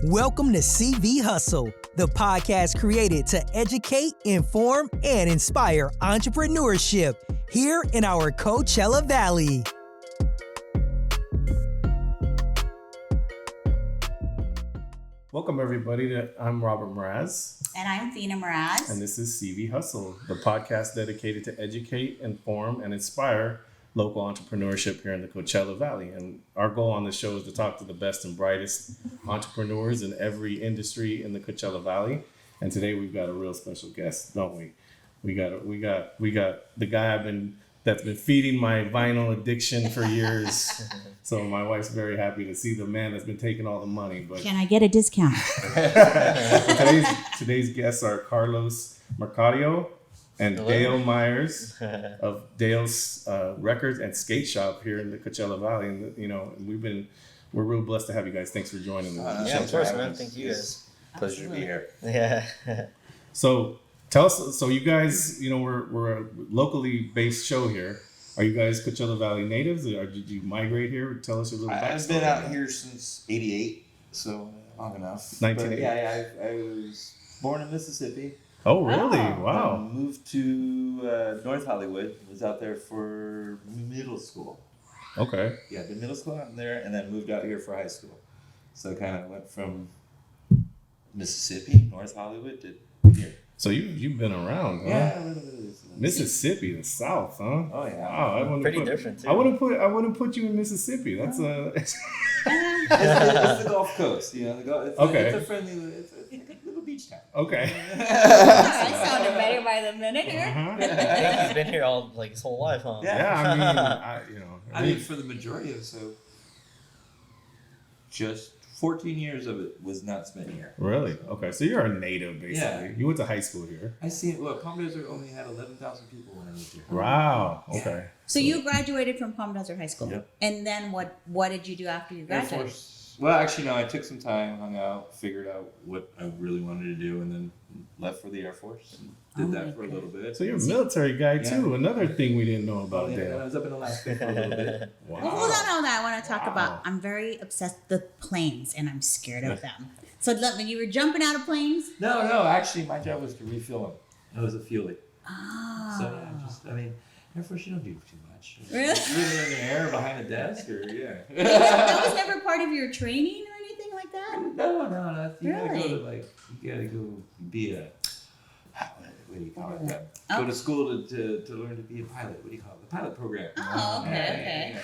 Welcome to CV Hustle, the podcast created to educate, inform, and inspire entrepreneurship here in our Coachella Valley. Welcome, everybody. I'm Robert Mraz. And I'm Fina Mraz. And this is CV Hustle, the podcast dedicated to educate, inform, and inspire local entrepreneurship here in the Coachella Valley. And our goal on this show is to talk to the best and brightest entrepreneurs in every industry in the Coachella Valley. And today we've got a real special guest, don't we? We got the guy that's been feeding my vinyl addiction for years. So my wife's very happy to see the man that's been taking all the money. But can I get a discount? today's guests are Carlos Mercadio and Dale Myers of Dale's Records and Skate Shop here in the Coachella Valley. And we're real blessed to have you guys. Thanks for joining us. Yeah, of course, man. Thank you guys. Pleasure to be here. Yeah. So tell us. So you guys, we're a locally based show here. Are you guys Coachella Valley natives, or did you migrate here? Tell us a little backstory. I've been out here since '88, so long enough. 1980. Yeah, I was born in Mississippi. Oh, really? Wow. Moved to North Hollywood. Was out there for middle school. Okay. Yeah, did middle school out there, and then moved out here for high school. So kind of went from Mississippi, North Hollywood, to here. So you've been around, huh? Yeah, a little bit of this. Mississippi, the South, huh? Oh yeah. Wow, pretty different too. I wouldn't put you in Mississippi. That's it's the Gulf Coast, Okay. It's a good little beach town. Okay. I sounded better by the minute here. I think he's been here all his whole life, huh? Yeah, I mean, for the majority of it, so just 14 years of it was not spent here. Really? Okay, so you're a native, basically. Yeah. You went to high school here. Palm Desert only had 11,000 people when I moved here. Wow. Okay. So you graduated from Palm Desert High School. Yep. And then what did you do after you Air graduated? Force. Well, actually, no. I took some time, hung out, figured out what I really wanted to do, and then left for the Air Force and did that for a little bit. So you're a military guy too. Yeah. Another thing we didn't know about I Dale. was up in Alaska for a little bit. Wow. Well, hold on. I want to talk Wow. about, I'm very obsessed with planes and I'm scared of them. So when you were jumping out of planes? No. Actually, my job was to refuel them. I was a fuelie. Oh. So, Air Force, you don't do too much. Really? You're in the air behind a desk, or That was never part of your training or anything like that? No. You Really? gotta go be a, what do you call it? Go to school to learn to be a pilot. What do you call it? The pilot program. Oh, okay. Yeah,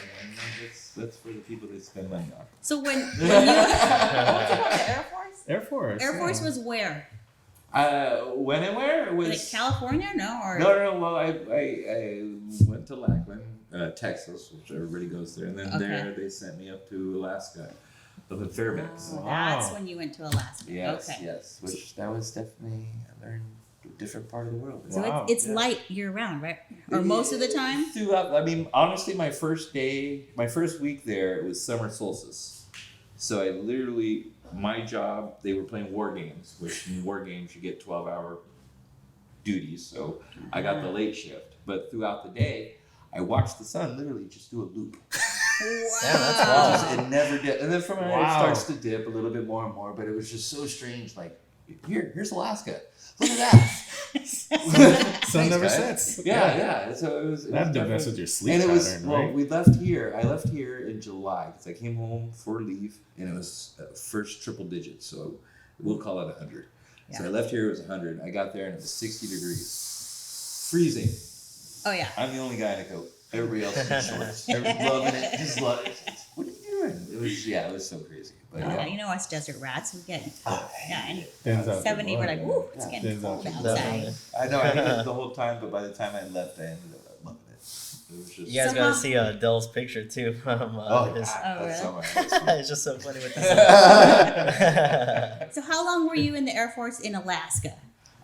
that's for the people that spend money on. So when you what was it called, the Air Force? Air Force. Air Force was where? When and where? It was Like California? No, or No. Well, I went to Lackland, Texas, which everybody goes there, and then there they sent me up to Alaska, up in Fairbanks. Oh, that's when you went to Alaska. Yes, Okay. yes. Which that was definitely I learned a different part of the world. So Wow. it's light year round, right? Or most of the time? Throughout, honestly, my first week there, it was summer solstice. So I literally, my job, they were playing war games, which in war games you get 12-hour duties. So I got the late shift. But throughout the day, I watched the sun literally just do a loop. Wow. Yeah, that's wild. It never dipped. And then from there, Wow. it starts to dip a little bit more and more. But it was just so strange. Like, here's Alaska. Look at that. Sun never guys. sets. Yeah. So it was. That definitely- mess with your sleep and it was pattern, well. right? We left here. I left here in July because I came home for leave, and it was first triple digits. So we'll call it 100. So I left here. It was 100. I got there and it was 60 degrees, freezing. Oh, yeah. I'm the only guy in a coat. Everybody else in shorts. Loving it. Just loving it. What are you doing? It was so crazy. But Yeah, you know us desert rats. We get and Thins out the 70. We're blood. like, woo, it's getting Thins out cold the outside. I know. I hated it the whole time, but by the time I left, I ended up loving it. It was just. You guys gotta see Dell's picture too from his. That's really? It's just so funny with this. So how long were you in the Air Force in Alaska?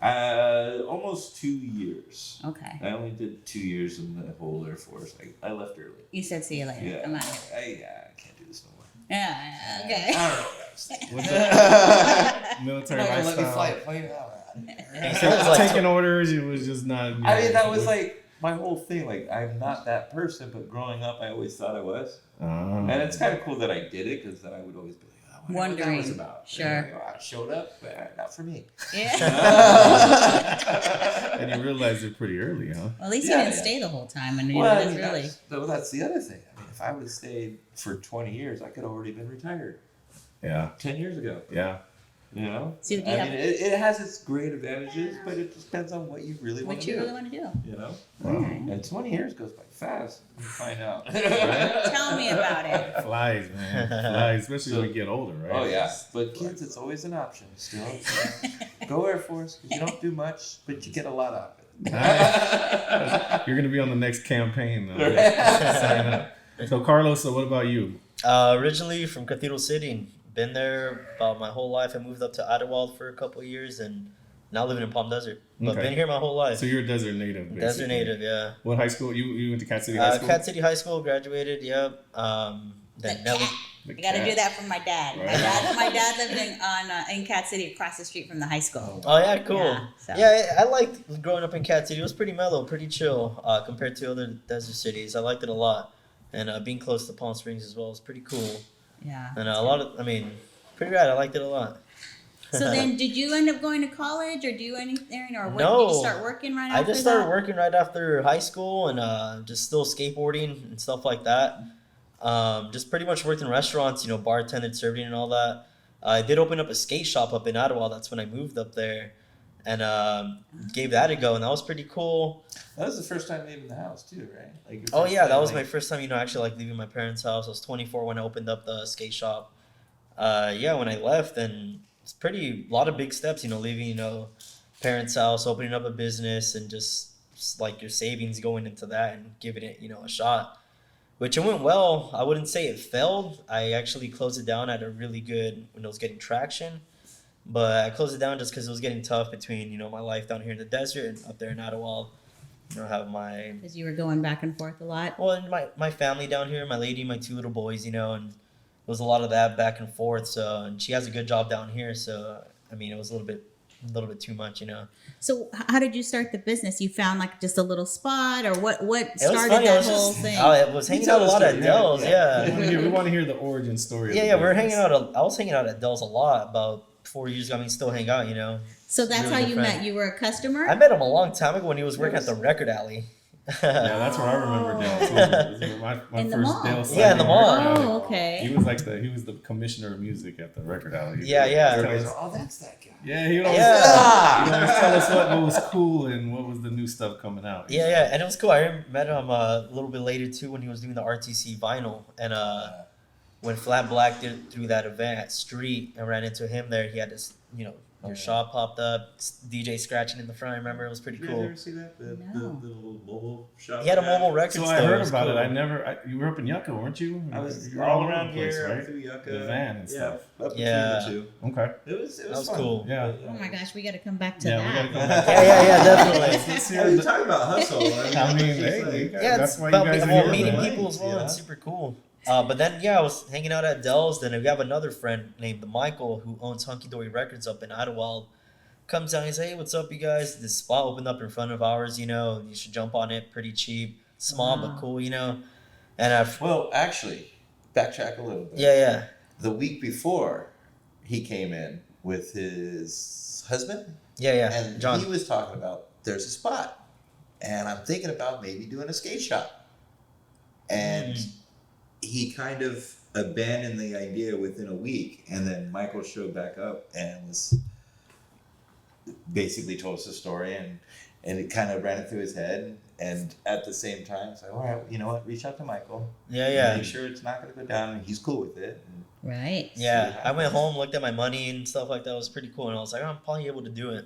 Almost 2 years. Okay. I only did 2 years in the whole Air Force. I left early. You said see you later. Yeah. I'm out of here. I can't do this no more. Yeah, okay. I don't know what I was thinking. What's that? Military Let me lifestyle. fly it. Plane He said it was like Taking orders, it was just not. I mean, that was like my whole thing. Like, I'm not that person, but growing up, I always thought I was. And it's kind of cool that I did it, because then I would always be like, wonder what that was Wondering. about. Sure. And I showed up, but not for me. Yeah. And you realized it pretty early, huh? Well, at least Yeah, you didn't yeah. stay the whole time. And Well, I that's mean, really. that's the other thing. I mean, if I would have stayed for 20 years, I could have already been retired Yeah. 10 years ago. Yeah. You know? So do you I have- mean, it has its great advantages, but it depends on what you really want What to you do. really want to do. You know? Wow. And 20 years goes by fast. You find out. Tell me about it. Flies, man. Flies, especially when you get older, right? Oh yeah, but kids, it's always an option. Still, go Air Force because you don't do much, but you get a lot out of it. You're gonna be on the next campaign. Sign up. So Carlos, so what about you? Originally from Cathedral City, been there about my whole life. I moved up to Idyllwild for a couple of years, and now living in Palm Desert. But Okay. been here my whole life. So you're a desert native. Basically. Desert native, yeah. What high school? You went to Cat City High School? Cat City High School, graduated. Yep. Then Nelly. I got to do that for my dad. Right. My dad lived in Cat City, across the street from the high school. Oh yeah, cool. Yeah, so. Yeah, I liked growing up in Cat City. It was pretty mellow, pretty chill compared to other desert cities. I liked it a lot, and being close to Palm Springs as well was pretty cool. Yeah. And pretty rad. I liked it a lot. So then, did you end up going to college or do anything, or what, No. did you start working right after I just started that? working right after high school and just still skateboarding and stuff like that. Just pretty much worked in restaurants, bartended, serving, and all that. I did open up a skate shop up in Ottawa. That's when I moved up there, and gave that a go, and that was pretty cool. That was the first time leaving the house too, right? Like your Oh first yeah, time, that was like- my first time, actually leaving my parents' house. I was 24 when I opened up the skate shop. When I left, and it's a lot of big steps, leaving, parents' house, opening up a business, and just like your savings going into that and giving it, a shot. Which it went well. I wouldn't say it failed. I actually closed it down at a really good when it was getting traction. But I closed it down just because it was getting tough between, my life down here in the desert and up there in Ottawa. I have my Because you were going back and forth a lot. well, and my family down here, my lady, my 2 little boys, and it was a lot of that back and forth. So, and she has a good job down here. So, it was a little bit too much, So how did you start the business? You found like just a little spot, or what It was started funny. that whole thing? I was hanging out a lot at Dell's, yeah. We want to hear the origin story. Yeah, we were hanging out. I was hanging out at Dell's a lot about 4 years ago. Still hang out, So that's really how good you friend. met. You were a customer. I met him a long time ago when he was working at the record alley. Yeah, that's where I remember Dale too. This was my In the first mall. Dale Yeah, in the mall. Oh, okay. He was he was the commissioner of music at the record alley. Yeah. Everybody's like, oh, that's that guy. Yeah, he would always, Yeah. he'd always tell us what was cool and what was the new stuff coming out. Yeah, and it was cool. I met him a little bit later too when he was doing the RTC vinyl, and when Flat Black did through that event at Street, I ran into him there. He had this, your shop popped up, DJ scratching in the front. I remember it was pretty Did you cool. ever see that? The little mobile shop. He had a mobile record So store. I heard was about cool. it. You were up in Yucca, weren't you? I was You were all over around the place, here, right? up through Yucca. The van and Yeah, stuff. up between Yeah. the two. Okay. It was That was fun. cool. Yeah. Oh my gosh, we got to come back to Yeah, that. we gotta come back. Yeah, definitely. Let's hear Oh, you're the- talking about hustle. I mean, it's hey, like- you guys- Yeah, that's it's why about you guys are about here, meeting right? people as well. Yeah. It's super cool. But then, I was hanging out at Dell's. Then we have another friend named Michael who owns Hunky Dory Records up in Idyllwild. Comes down and says, hey, what's up, you guys? This spot opened up in front of ours, you should jump on it. Pretty cheap. Small, but cool, And Well, actually, backtrack a little bit. yeah. The week before, he came in with his husband, Yeah. and John. he was talking about there's a spot, and I'm thinking about maybe doing a skate shop. And he kind of abandoned the idea within a week, and then Michael showed back up and was basically told us the story, and it kind of ran it through his head. And at the same time, it's like, all right, you know what? Reach out to Michael. Yeah. Make sure it's not going to go down, and he's cool with it. And Right. Yeah, See, I went home, looked at my money and stuff like that. It was pretty cool. And I was like, I'm probably able to do it.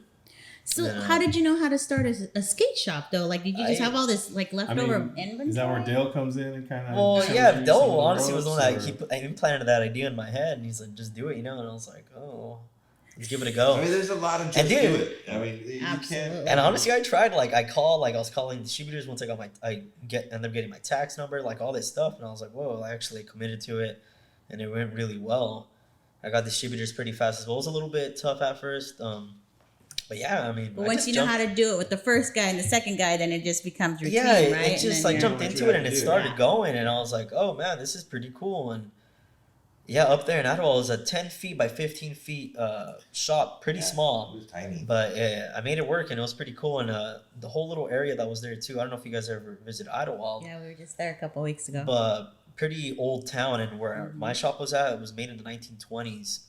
So Yeah. how did you know how to start a skate shop though? Like, did you just I- have all this like leftover inventory? Is that where Dale comes in and kind of? Well, yeah, Dell honestly was the one that he implanted that idea in my head. And he's like, just do it, And I was like, oh, let's give it a go. I mean, there's a lot of just And do dude- it. I mean, you can't. Absolutely. And honestly, I tried. Like, I was calling distributors once I got ended up getting my tax number, like all this stuff, and I was like, whoa, I actually committed to it, and it went really well. I got distributors pretty fast as well. It was a little bit tough at first, but yeah, I mean, But I once just you know jumped- how to do it with the first guy and the second guy, then it just becomes routine, yeah, right? it And just then like you're- jumped what you into it, and gotta it do. started Yeah. going, and I was like, oh man, this is pretty cool, and Yeah, up there in Idyllwild, it was a 10 feet by 15 feet shop, pretty small. It was tiny. But I made it work, and it was pretty cool. And the whole little area that was there too. I don't know if you guys ever visited Idyllwild. Yeah, we were just there a couple weeks ago. But pretty old town, and where my shop was at, it was made in the 1920s.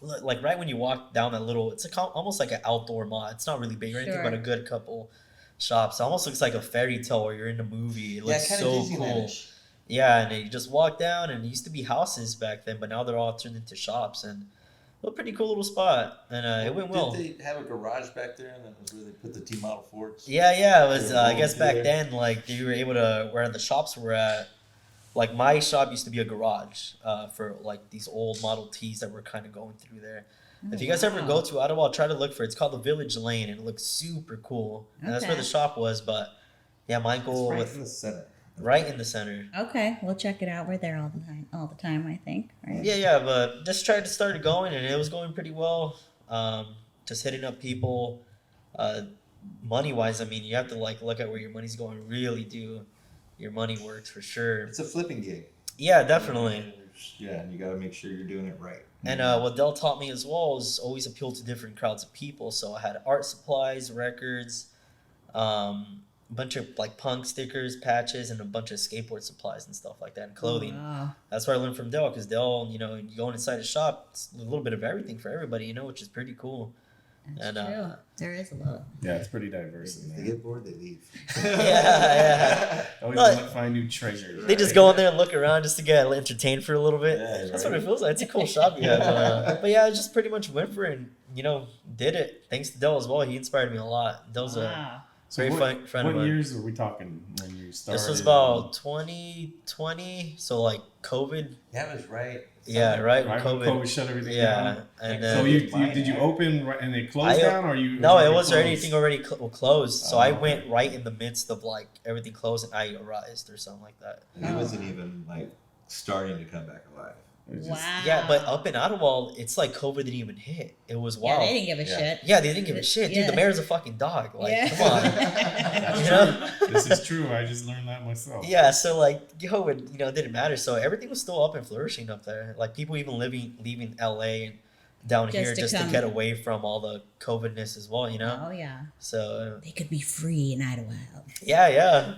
Like right when you walk down that little, it's almost like an outdoor mall. It's not really big or anything, but a good couple shops. It almost looks like a fairy tale where you're in a movie. It looks so cool. Yeah, and you just walk down, and it used to be houses back then, but now they're all turned into shops, and a pretty cool little spot, and it went well. Did they have a garage back there, and that was where they put the T-model Fords? Yeah, it was. I guess back then, like you were able to where the shops were at. Like my shop used to be a garage for like these old Model Ts that were kind of going through there. If you guys ever go to Idyllwild, try to look for it. It's called the Village Lane, and it looks super cool. And that's where the shop was. But yeah, my goal in the center. Right in the center. Okay, we'll check it out. We're there all the time, I think. Right? Yeah, but just tried to start it going, and it was going pretty well. Just hitting up people. Money-wise, I mean, you have to like look at where your money's going. Really do your money works for sure. It's a flipping gig. Yeah, definitely. Yeah, and you got to make sure you're doing it right. And what Dell taught me as well is always appeal to different crowds of people. So I had art supplies, records, a bunch of like punk stickers, patches, and a bunch of skateboard supplies and stuff like that, and clothing. Wow. That's what I learned from Dell, because Dell, you going inside a shop, it's a little bit of everything for everybody, which is pretty cool. That's true. There is a lot. Yeah, it's pretty diverse in If there. they get bored, they leave. Yeah. Always want to find new treasures. They just go in there and look around just to get entertained for a little bit. Yeah, That's what it feels like. It's a cool shop you have. But yeah, I just pretty much went for it and, did it. Thanks to Dell as well. He inspired me a lot. Dell's a great friend of mine. What years are we talking when you started? This was about 2020, so like COVID. That was right. Yeah, right when Right when COVID. COVID shut everything Yeah, down. and So did you open and they closed down, or you? No, it was closed? anything already closed. So Oh, I okay. went right in the midst of like everything closed, and I arose or something like that. He wasn't even like starting to come back alive. It was Wow. just- Yeah, but up in Idyllwild, it's like COVID didn't even hit. It was Yeah, wild. they didn't give a shit. Yeah, they didn't give a shit, dude. Yeah. The mayor's a fucking dog. Like, Yeah. come on. That's You know? true. This is true. I just learned that myself. Yeah, so like COVID, it didn't matter. So everything was still up and flourishing up there. Like people even leaving LA and down Just here to just come. to get away from all the COVIDness as well. Oh, yeah. So They could be free in Idyllwild. yeah.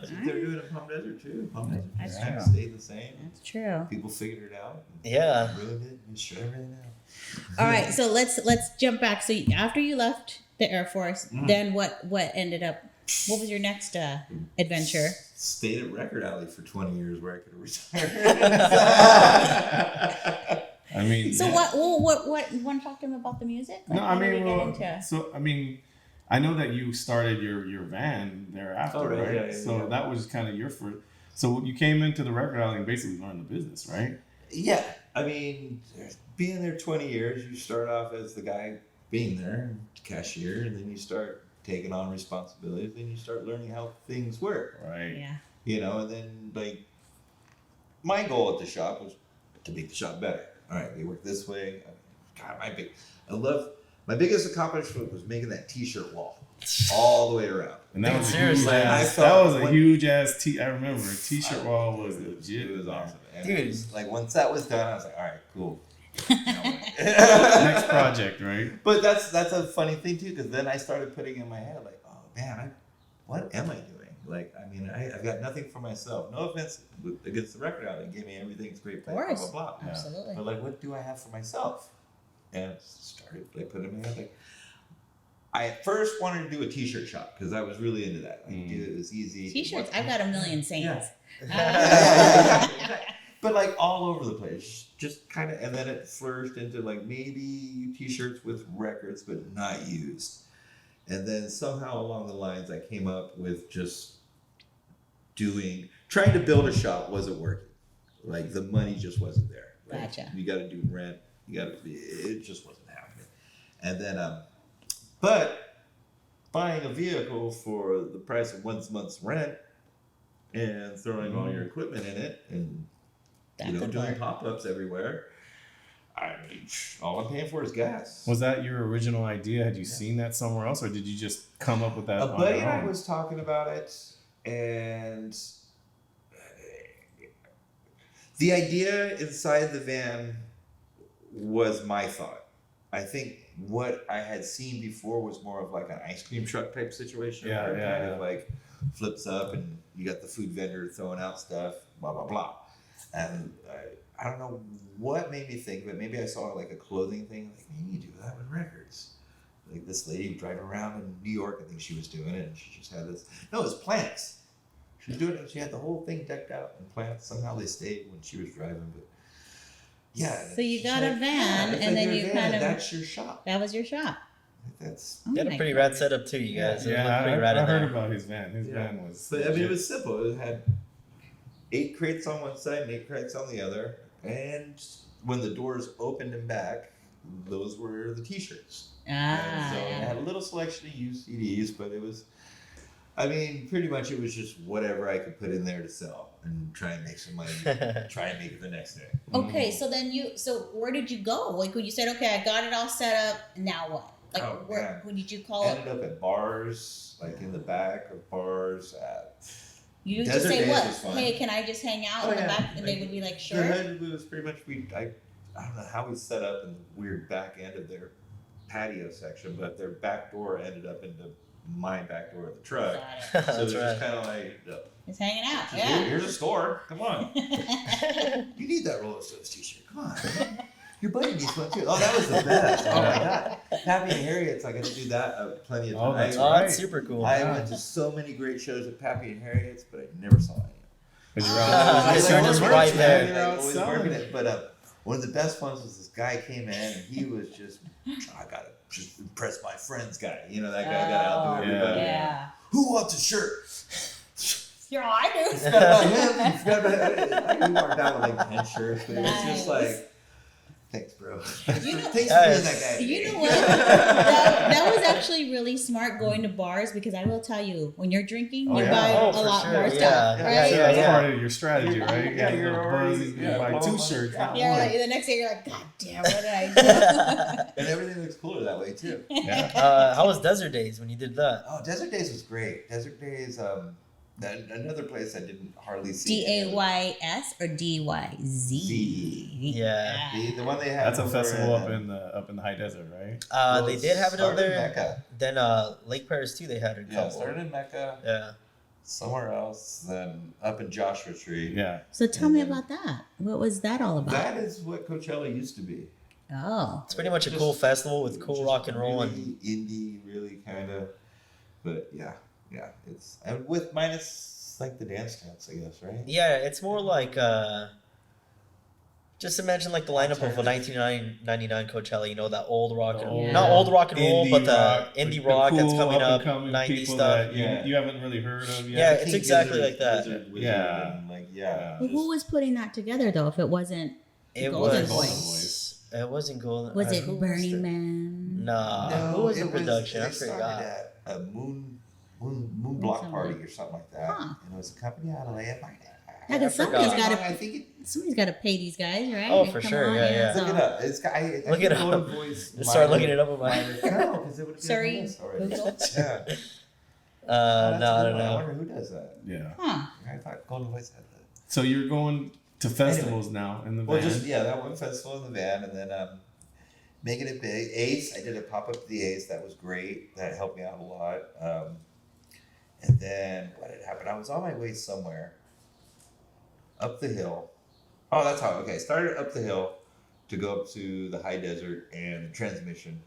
That's what they're doing in Palm Desert too. Palm Desert That's Yeah. true. stayed the same. That's true. People figured it out. Yeah. Ruined it and shut everything out. All right, so let's jump back. So after you left the Air Force, then what ended up? What was your next adventure? Stayed at Record Alley for 20 years where I could retire. I mean. So what? You want to talk to him about the music? Like, No, I what did mean, we get well, into? so I mean, I know that you started your van thereafter, Oh, right, right? yeah, So yeah. that was kind of your first. So you came into the record alley and basically learned the business, right? Yeah, I mean, being there 20 years, you start off as the guy being there, cashier, and then you start taking on responsibilities, then you start learning how things work, Right. Yeah. and then like my goal at the shop was to make the shop better. All right, they work this way. God, my biggest accomplishment was making that T-shirt wall all the way around. And that was Seriously, a huge I ass. felt That was a when- huge ass T. I remember a T-shirt wall was legit. It was awesome. And Dude. it was, like once that was done, I was like, all right, cool. Next project, right? But that's a funny thing too, because then I started putting in my head like, oh man, what am I doing? Like, I mean, I've got nothing for myself. No offense against the record out. They gave me everything. It's a great place, blah course. blah blah. Absolutely. But like, what do I have for myself? And started like putting in my head like, I at first wanted to do a T-shirt shop because I was really into that. Like, dude, it was easy. T-shirts. I've got a million sayings. But like all over the place, just kind of, and then it flourished into like maybe T-shirts with records, but not used. And then somehow along the lines, I came up with just trying to build a shop wasn't working. Like the money just wasn't there. Like, Gotcha. You got to do rent. It just wasn't happening. And then, but buying a vehicle for the price of 1 month's rent and throwing all your equipment in it and doing pop-ups everywhere. I mean, all I'm paying for is gas. Was that your original idea? Had you seen that somewhere else, or did you just come up with that A on buddy your and I own? was talking about it, and the idea inside the van was my thought. I think what I had seen before was more of like an ice cream truck type situation. Yeah, where it yeah, kind of yeah. like flips up and you got the food vendor throwing out stuff, blah, blah, blah. And I don't know what made me think, but maybe I saw like a clothing thing, like, maybe you do that with records. Like this lady driving around in New York, I think she was doing it, and she just had this, no, it was plants. She was doing it, she had the whole thing decked out in plants. Somehow they stayed when she was driving, but yeah. So you she's got a like, van, it's and like then your you van, kind of, that's your shop. that was your shop. That's Oh They had my a pretty God. rad setup too, you guys. It Yeah, looked pretty rad I in heard there. about his van. His van was. But I mean, it legit. was simple. It had 8 crates on one side and 8 crates on the other. And when the doors opened and back, those were the T-shirts. And so it Ah, had a little selection of used CDs, but it was, I mean, pretty much it was just whatever I could put in there to sell and try and make some money, try and make it the next day. okay. So then so where did you go? Like when you said, okay, I got it all set up. Now what? Like Oh, where? man. Who did you call Ended it? up at bars, like in the back of bars at You used Desert to say Days what? was fun. Hey, can I just hang out Oh, in the yeah. back? And they Like, would be like, The sure. hood was pretty much I don't know how we set up in the weird back end of their patio section, but their back door ended up into my back door of the truck. Got it. So it That's was just right. kind of like, It's hanging out. Here- Yeah. here's a store. Come on. You need that Roller Stones t-shirt. Come on. Your buddy needs one too. Oh, that was the best. Oh my God. Pappy and Harriet's, I got to do that plenty of Oh, times. that's Oh, right. that's super cool. I went to so many great shows at Pappy and Harriet's, but I never saw any. 'Cause you're Ah, out- Because you're you're just selling right merch, there. man. You're out always selling working it. it. But one of the best ones was this guy came in and he was just, I gotta just impress my friends guy. You know, that guy got out to Yeah. everybody. Yeah. Who wants a shirt? Yeah, I do. Forgot about him. You forgot about him. He walked out with like 10 shirts, but it was just Nice. like, thanks, bro. You know- Thanks for being that guy. You know what? That was actually really smart going to bars because I will tell you, when you're drinking, Oh, you yeah. buy Oh, a for lot sure. more Yeah. stuff, Yeah, right? So yeah, that's yeah. part of your strategy, right? Yeah, You you're got the already- buzz, you yeah, buy blah, 2 blah, shirts, not Yeah, one. like, the next day you're like, God damn, what did I do? And everything looks cooler that way too. Yeah. How was Desert Days when you did that? Oh, Desert Days was great. Desert Days, another place I didn't hardly see. DAYS or DYZ? Z. Yeah. The one they had. That's a over festival in, up in the high desert, right? well, They did have it over started in there. Mecca. Then Lake Paris too. They had a Yeah, couple. started in Mecca, Yeah. somewhere else, then up in Joshua Tree. Yeah. So tell me about that. What was that all about? That is what Coachella used to be. Oh. It's pretty much a Just- cool festival with cool just rock and roll really and indie, really kind of. But yeah, it's and with minus like the dance dance, I guess, right? yeah, it's more like just imagine like the lineup of a 1999 Coachella. You know, that old rock and old- not old rock and roll, Indie but the rock, indie the rock that's cool coming up, up-and-coming 90s people stuff. that Yeah. you haven't really heard of Yeah, yet. it's King exactly Gizzard, like that. Wizard, Yeah. and like yeah. Well, who was putting that together though? If it wasn't, It Golden was. Voice. It wasn't Golden. was who it Burning it? Man? Nah. No, Who was it in production? I They started forgot. at a moon block something. party or something like that, Huh. and it was a company out of LA. Yeah, because I somebody's forgot. got I to think somebody's got to pay these guys, right? Oh, They for come sure, on, yeah, yeah. Look so- it up. It's got. I Look think it up. Golden Voice. Just start looking it up on my. No, because it would have been Sorry, on the list already. Google. Yeah. No, I don't I know. wonder who does that. Yeah. Huh. I thought Golden Voice had that. So you're going to festivals now in the van. Well, just that one festival in the van, and then making it big. Ace, I did a pop up to the Ace. That was great. That helped me out a lot. And then what had happened? I was on my way somewhere up the hill. Oh, that's how. Okay, started up the hill to go up to the high desert and transmission.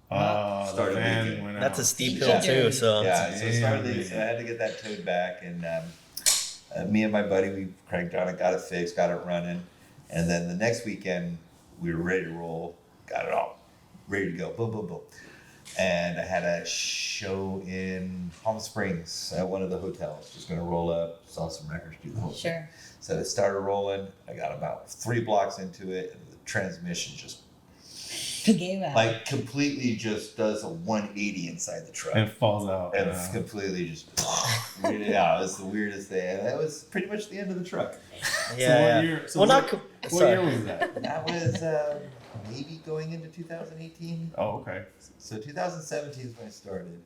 the started van leaking. went That's a out. steep Yeah. hill too. So Yeah, so it started. Damn. So I had to get that towed back, and me and my buddy, we cranked on it, got it fixed, got it running, and then the next weekend we were ready to roll, got it all ready to go, boom, boom, boom. And I had a show in Palm Springs at one of the hotels, just gonna roll up, saw some records, do the whole thing. Sure. So it started rolling. I got about 3 blocks into it, and the transmission just Gave out. like completely just does a 180 inside the truck. And falls out. And it's completely just, yeah, it was the weirdest thing. And that was pretty much the end of the truck. yeah. what year? So Well, what, not. what Sorry. year was that? That was maybe going into 2018. Oh, okay. So 2017 is when I started.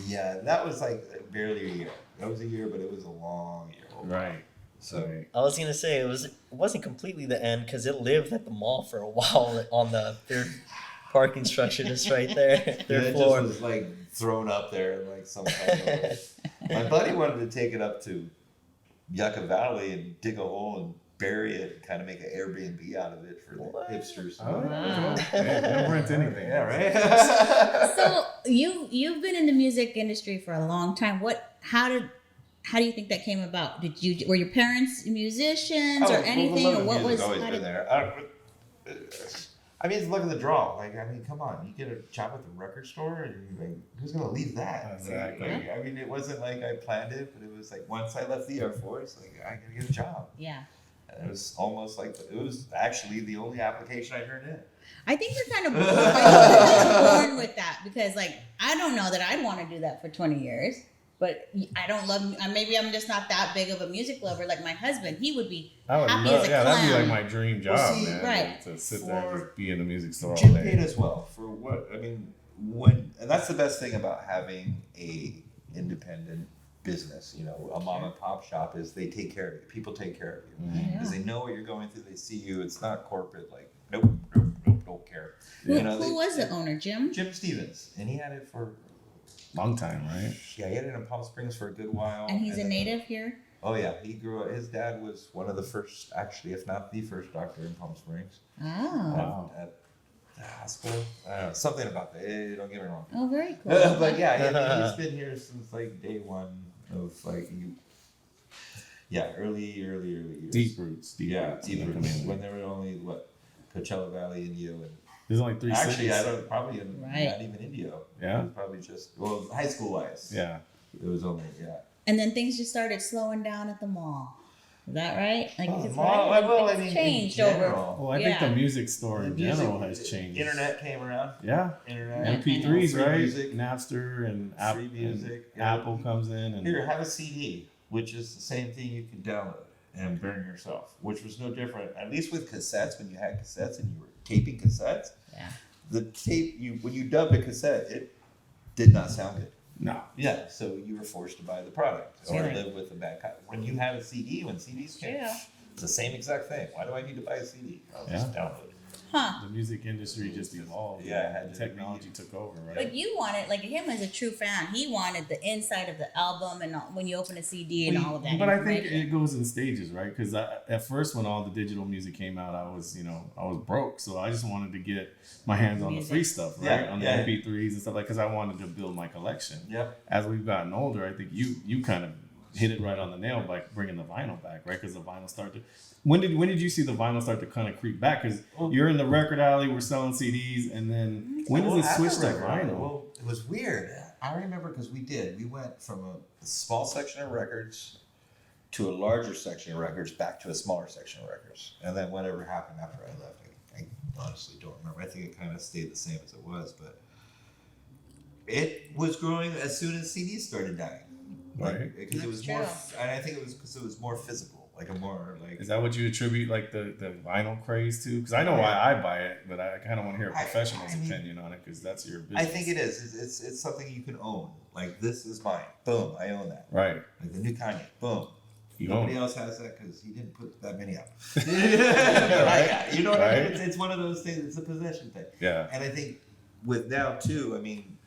Yeah, that was like barely a year. That was a year, but it was a long year. Right. So I was gonna say it wasn't completely the end because it lived at the mall for a while on the third parking structure just right there, third it floor. just was like thrown up there in like some kind of. My buddy wanted to take it up to Yucca Valley and dig a hole and bury it and kind of make an Airbnb out of it for the hipsters. Oh, Wow. they don't rent anything. Yeah, right. So you've been in the music industry for a long time. How do you think that came about? Were your parents musicians or anything, or what was? Always how been did- there. I mean, look at the draw. Like, I mean, come on, you get a job at the record store, and you're like, who's gonna leave that? Exactly. Like, I mean, it wasn't like I planned it, but it was like once I left the Air Force, like I gotta get a job. Yeah. And it was almost like it was actually the only application I turned in. I think you're kind of born with that because, like, I don't know that I'd want to do that for 20 years, but I don't love. Maybe I'm just not that big of a music lover like my husband. He would be I would happy love, as a yeah, clown. that'd be like my dream job, Well, see, man. right. To sit there and just be in the music store all Jim paid day. us well for what I mean. And that's the best thing about having a independent business, you know, a mom and pop shop is they take care of you. People take care of you because they know what you're going through. They see you. It's not corporate like nope, don't care. Who, You know, who was the owner, Jim? Jim Stevens, and he had it for Long time, right? yeah, he had it in Palm Springs for a good while. And he's a then- native here. Oh yeah, he grew up. His dad was one of the first, actually, if not the first doctor in Palm Springs. Oh, Wow. At the hospital. I don't know, something about that. Don't get me wrong. oh, very cool. But yeah, he's been here since like day one of like early years. Deep roots. Deep in roots. the community. When there were only Coachella Valley, Indio, and There's only 3 actually cities. I don't probably in, Right. not even Indio. Yeah? It was probably just high school wise. Yeah. It was only And then things just started slowing down at the mall. Is that right? Like, Oh, it's mall- right? well, I It's mean, in changed over. general. Well, I think Yeah. the music store in The music- general has changed. Internet came around. Yeah. Internet. MP3s, Free right? music. Napster and Free music. and Apple comes in and Here, have a CD, which is the same thing you can download and burn yourself, which was no different. At least with cassettes, when you had cassettes and you were taping cassettes, Yeah. the tape when you dubbed a cassette, it did not sound good. no. Yeah, so you were forced to buy the product or Right. live with a bad copy. When you had a CD, when CDs came, Yeah. it's the same exact thing. Why do I need to buy a CD? I'll just download it. Huh. The music industry just evolved. Yeah, it had and to technology took over, right? But you wanted, like him as a true fan, he wanted the inside of the album and all, when you open a CD and all of that. But I think information. it goes in stages, right? Because at first, when all the digital music came out, I was broke, so I just wanted to get my hands on the free stuff, right? Yeah, on the yeah. MP3s and stuff like, because I wanted to build my collection. Yep. As we've gotten older, I think you kind of hit it right on the nail by bringing the vinyl back, right? Because the vinyl started. When did you see the vinyl start to kind of creep back? Because you're in the record alley, we're selling CDs, and then when does it switch to vinyl? Well, it was weird. I remember because we went from a small section of records to a larger section of records back to a smaller section of records. And then whatever happened after I left, I honestly don't remember. I think it kind of stayed the same as it was, but it was growing as soon as CDs started dying. Right. Because it was That's more, true. and I think it was because it was more physical, like a more like. Is that what you attribute like the vinyl craze to? Because I know why I buy it, but I kind of want to hear a professional's I mean, opinion on it because that's your business. I think it is. It's something you can own. Like this is mine. Boom, I own that. Right. Like the new Kanye. Boom. You Nobody own it. else has that because he didn't put that many out. Right? You know what I mean? Right. It's one of those things. It's a possession thing. Yeah. And I think with now too. I mean,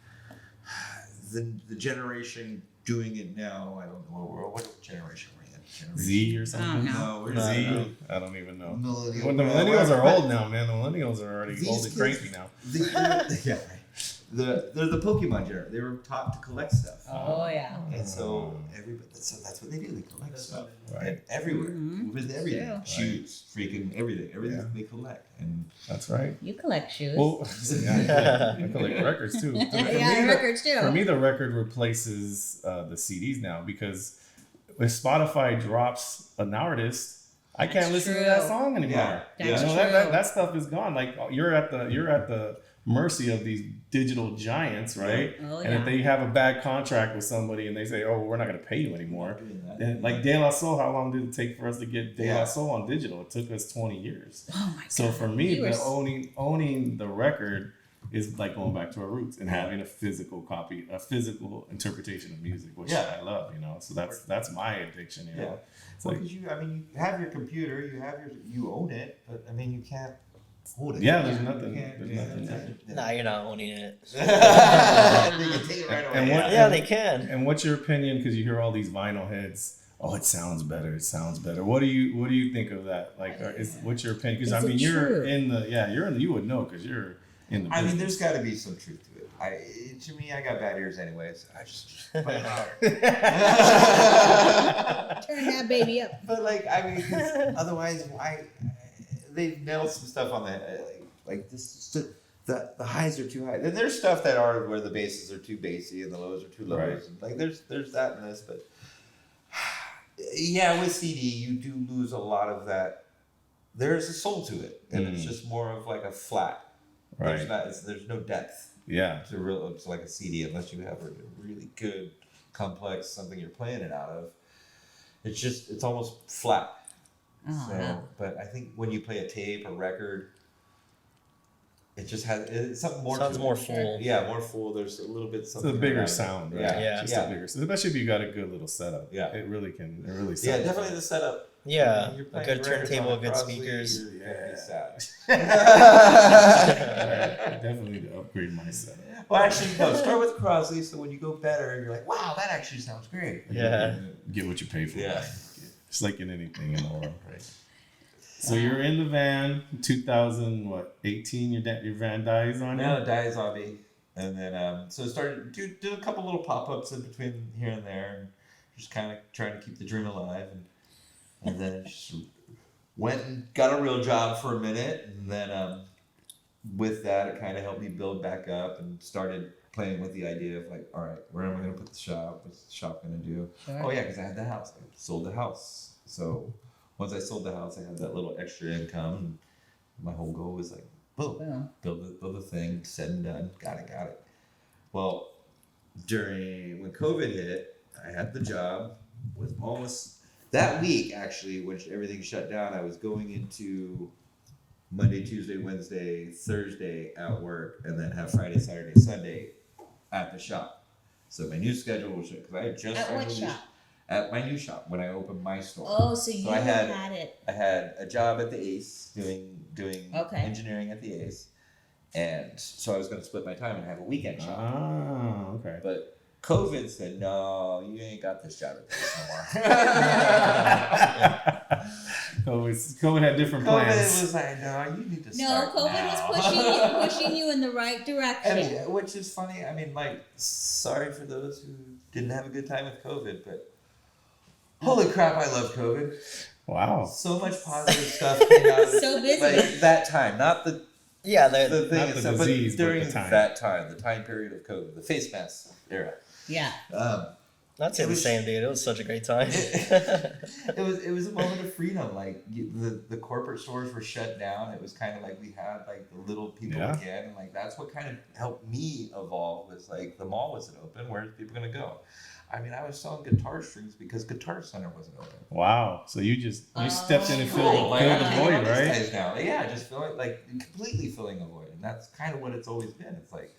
the generation doing it now. I don't know what generation we're in. Generation Z or something? know. No, we're Z? not. I don't even know. Millennial. Well, the millennials are old now, man. The millennials are already These old and kids- crazy now. Yeah, right. They're the Pokemon generation. They were taught to collect stuff. Oh yeah. And so that's what they do. They collect stuff. Right. And everywhere. Mhm. With everything. True. Shoes, freaking everything. Everything Yeah. they collect. And That's right. You collect shoes. Well, yeah, I collect records too. yeah, records too. For me, the record replaces the CDs now because if Spotify drops an artist, I can't listen to that true. song anymore. Yeah. That's You know, true. that stuff is gone. Like you're at the mercy of these digital giants, right? Oh, And yeah. if they have a bad contract with somebody and they say, "Oh, we're not going to pay you anymore," doing that. then like De La Soul, how long did it take for us to get De La Yeah. Soul on digital? It took us 20 years. Oh my god. So for me, You were owning the record is like going back to our roots and having a physical copy, a physical interpretation of music, which I love, you know. So that's my addiction, you know. It's Well, like, because you have your computer, you own it, but I mean, you can't hold it. yeah, there's You nothing. can't- There's yeah, nothing. yeah. Nah, you're not owning it. They can take it right away. And what- Yeah, they can. And what's your opinion? Because you hear all these vinyl heads. Oh, it sounds better. It sounds better. What do you think of that? Like, what's your opinion? Because I Is it mean, you're true? in the you would know because you're in the. I mean, business. there's got to be some truth to it. To me, I got bad ears anyways. I just put them out. Turn that baby up. But like, I mean, 'cause otherwise, why? They nailed some stuff on the like this. The highs are too high. Then there's stuff that are where the basses are too bassy and the lows are too lows. Right. And like there's that in this, but yeah, with CD you do lose a lot of that. There's a soul to it, and it's just more of like a flat. Right. There's no depth. Yeah. It's like a CD unless you have a really good, complex something you're playing it out of. It's almost flat. Oh, So, wow. but I think when you play a tape, a record, it just it's something more. Sounds to more it. full. Yeah, more full. There's a little bit It's something. a bigger around it. sound, right? Yeah, Just a bigger, especially if you got a good little setup. Yeah. It really can. It really. Yeah, sounds definitely good. the setup. Yeah, When you're a playing good records turntable, on a good Crosley, speakers. You're gonna be sad. I definitely need to upgrade my setup. Well, actually, no. Start with Crosley, so when you go better, you're like, wow, that actually sounds great. Yeah. Get what you pay for. Yeah. It's like in anything in the world, right? So you're in the van, 2018. Your van dies on you. No, die zombie, and then so started do a couple little pop ups in between here and there, and just kind of trying to keep the dream alive, and then just went and got a real job for a minute, and then with that it kind of helped me build back up and started playing with the idea of like, all right, where am I going to put the shop? What's the shop going to do? Sure. Oh yeah, because I had the house. I sold the house, so once I sold the house, I had that little extra income. And my whole goal was like, boom, Boom. build the thing, said and done, got it. Well, when COVID hit, I had the job. Was almost that week actually, when everything shut down. I was going into Monday, Tuesday, Wednesday, Thursday at work, and then have Friday, Saturday, Sunday at the shop. So my new schedule was because I had just At what started shop? at my new shop when I opened my store. Oh, so you I had- had it. I had a job at the Ace doing Okay. engineering at the Ace, and so I was going to split my time and have a weekend shop. Ah, okay. But COVID said, "No, you ain't got this job at the Ace no more." COVID had different plans. COVID was like, "No, you need to No, start COVID now." was pushing you in the right direction. And, which is funny. I mean, like, sorry for those who didn't have a good time with COVID, but holy crap, I love COVID. Wow. So much positive stuff came out of So busy. like that time, not the Yeah, the thing Not the itself, disease, but during the time. that time, the time period of COVID, the face mask era. Yeah. I'd say It the was- same, dude. It was such a great time. It was a moment of freedom. Like the corporate stores were shut down. It was kind of like we had like the little people Yeah. again, and like that's what kind of helped me evolve. Was like the mall wasn't open. Where's people gonna go? I mean, I was selling guitar strings because Guitar Center wasn't open. Wow. So you stepped in and Cool. filled Like, the I'm void, on these right? guys now. Yeah, just feeling like completely filling a void, and that's kind of what it's always been. It's like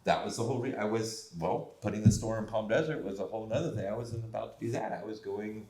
that was the whole. I was putting the store in Palm Desert was a whole nother thing. I wasn't about to do that. I was going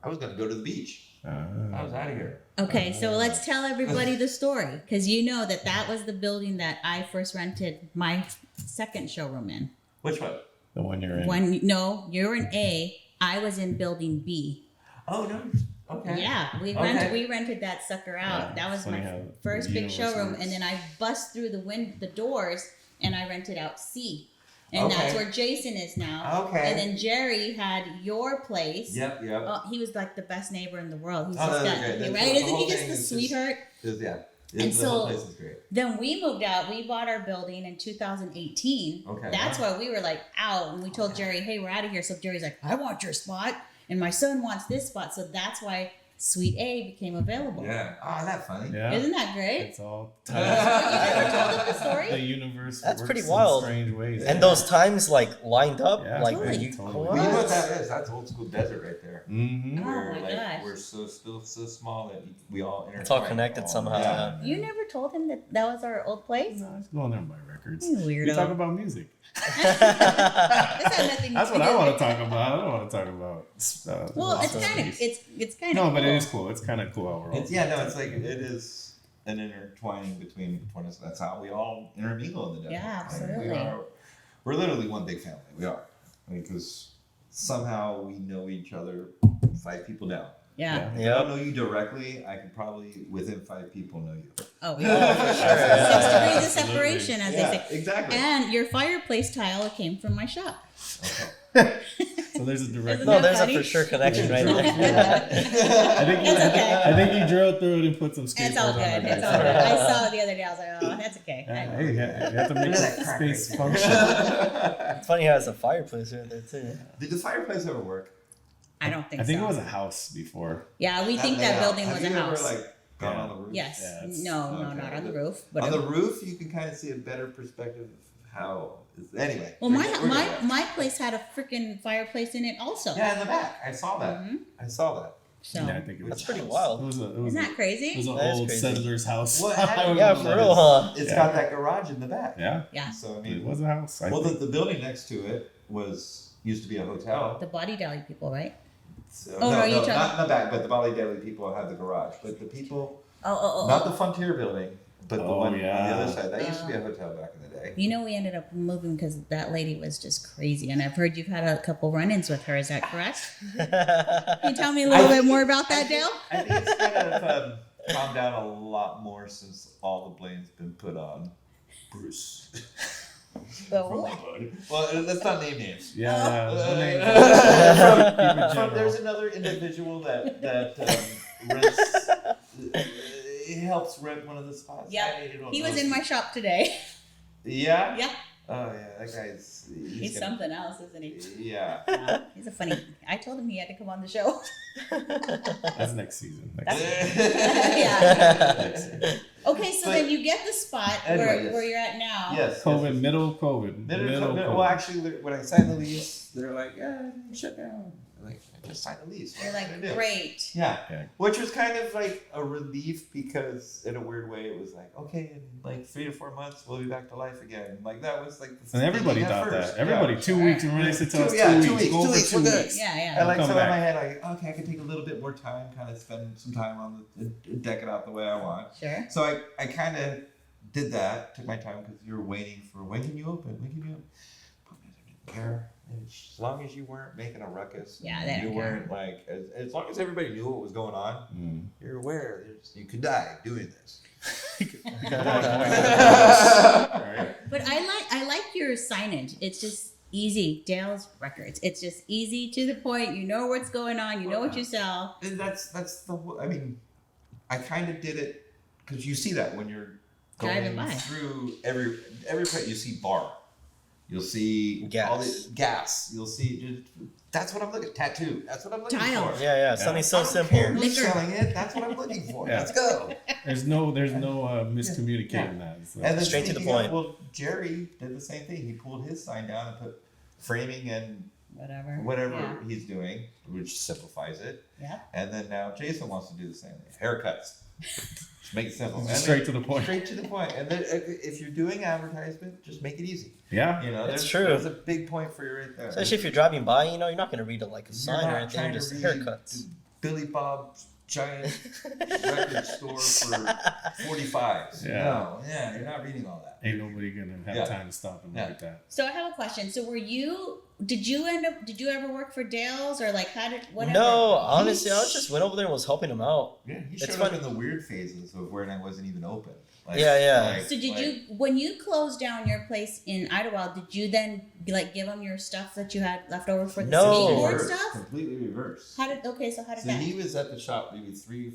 to go to the beach. I was out of here. Okay, so let's tell everybody the story because you know that was the building that I first rented my second showroom in. Which one? The one you're in. No, you're in A. I was in building B. Oh no. Okay. Yeah, we rented that sucker out. Yeah, that was funny my how first the big universe showroom, works. and then I bust through the doors and I rented out C, and that's Okay. where Jason is now. Okay. And then Jerry had your place. Yep. Oh, he was like the best neighbor in the world. He's Oh, just that's got great. right. The Isn't whole he just thing the is just- sweetheart? And The whole so- place is great. Then we moved out. We bought our building in 2018. Okay. That's why we were like out, and we told Jerry, "Hey, we're out of here." So Jerry's like, "I want your spot, and my son wants this spot." So that's why Suite A became available. Yeah. Oh, isn't that funny? Yeah. Isn't that great? It's all You never told them the story? the universe. That's works pretty in wild. strange ways. And those times like lined up, Yeah, like totally. you, Totally. Well, you know what what? that is? That's old school desert right there. Mm-hmm. Oh Where, my like, gosh. we're still so small that we all intertwine. It's all connected somehow. Yeah. You never told him that was our old place? No, just go on there and buy records. You weirdo. We talk about music. This had nothing That's to what do I want with to it. talk about. I don't want to talk about. Well, it's stuff. kind of it's kind No, of but cool. it is cool. It's kind of cool how we're all. It's it's like it is an intertwining between us. That's how we all intermingle in the desert. Yeah, Like, absolutely. we're literally one big family. We are, because somehow we know each other 5 people down. Yeah. If I don't know you directly, I can probably within 5 people know you. Oh, yeah. For sure, yeah. 6 degrees of Absolutely. separation, as they say. exactly. And your fireplace tile came from my shop. So there's a direct. Isn't No, that there's funny? a for sure connection right Yeah. there. I think you, It's okay. I think you drilled through it and put some skateboards It's all on good. there. It's all good. I saw it the other day. I was like, oh, that's okay. Yeah, hey, you have to make Look at that the crack space right function. It's funny how it's a fireplace right there too. Did the fireplace ever work? I don't think I think so. it was a house before. Yeah, we think that building Have was a you house. Ever, like, gone Yeah. on the roof? Yes. Yeah, it's- No, okay. not on the roof. But On the roof, you can kind of see a better perspective of how. Anyway. well, we're good at that. my place had a freaking fireplace in it also. Yeah, in the back. I saw that. Mhm. I saw that. So Yeah, I think it was. That's pretty It wild. was isn't that It was crazy? an That is old crazy. settler's house. Well, Yeah, for real, huh? It's Yeah. got that garage in the back. Yeah, Yeah. So I it mean, was a house. I well, think. the building next to it used to be a hotel. The Body Deli people, right? So, Oh, no, you're not talking- in the back, but the Bali Deli people have the garage. But the people, Oh. not the Frontier building, but the Oh, one on yeah. the other side. That used to be a hotel back in the day. You know, we ended up moving because that lady was just crazy, and I've heard you've had a couple run-ins with her. Is that correct? Can you tell me a little bit more about that, Dale? I think it's kind of calmed down a lot more since all the blame's been put on Bruce. So, Well, let's not name names. Yeah, Uh, yeah. Keep it general. There's another individual that rents, he helps rent one of the spots. Yeah, I don't he know. was in my shop today. Yeah? Yeah. Oh, yeah, that guy's... He's gonna- something else, isn't he? Yeah. Yeah, he's a funny. I told him he had to come on the show. That's next season. Yeah. Next season. Okay, so But- then you get the spot Anyway, yes. where you're at now. Yes. COVID, middle of COVID. Middle COVID. well, actually, when I signed the lease, they're like, yeah, shut down. I'm like, I just signed the lease. You're What like, am I gonna do? great. Yeah. Yeah. Which was kind of like a relief because, in a weird way, it was like, okay, in like 3 to 4 months, we'll be back to life again. Like, that was like the And everybody thinking at thought first. that. Everybody, Yeah. 2 weeks. Remember they said to us, 2 2 weeks. Go for weeks, 2 we're good. weeks. Yeah, And yeah. like, Come so back. in my head, like, okay, I can take a little bit more time, kind of spend some time on the deck it out the way I want. Sure. So I kind of did that, took my time because you were waiting for when can you open? When can you open? But I didn't care. As long as you weren't making a ruckus. Yeah, they you don't care. weren't like as long as everybody knew what was going on, Mm. you're aware you could die doing this. But I like your signage. It's just easy. Dale's Records. It's just easy to the point. You know what's going on. You know what you sell. And that's the whole, I mean, I kind of did it because you see that when you're Driving going by. through every place you see bar. You'll see Gas. all the gas. You'll see that's what I'm looking tattoo. That's what I'm looking Tile. for. Yeah, something so I don't simple. care who's Liquor. selling it. That's what I'm looking for. Yeah. Let's go. There's no miscommunicating that. So. And then Straight to the speaking of, point. well, Jerry did the same thing. He pulled his sign down and put framing and whatever Yeah. he's doing, which simplifies it. Yeah. And then now Jason wants to do the same thing. Haircuts. Just make it simple. And Straight then- to the point. Straight to the point. And then if you're doing advertisement, just make it easy. Yeah. You know, That's there's, true. There's a big point for you right there. Especially if you're driving by, you're not going to read it like a You're sign not or anything, trying to just read haircuts. Billy Bob's giant record store for 45s. Yeah. No, yeah, you're not reading all that. Ain't nobody gonna have Yeah. time to stop and Yeah. look at that. So I have a question. So did you ever work for Dale's or like whatever? No, honestly, I just went over there and was helping him out. Yeah, he It's showed up funny. in the weird phases of when I wasn't even open. Like, Yeah. So when you closed down your place in Idyllwild, did you then give them your stuff that you had left over for the No. skateboard reverse, stuff? completely reverse. How did that? So he was at the shop maybe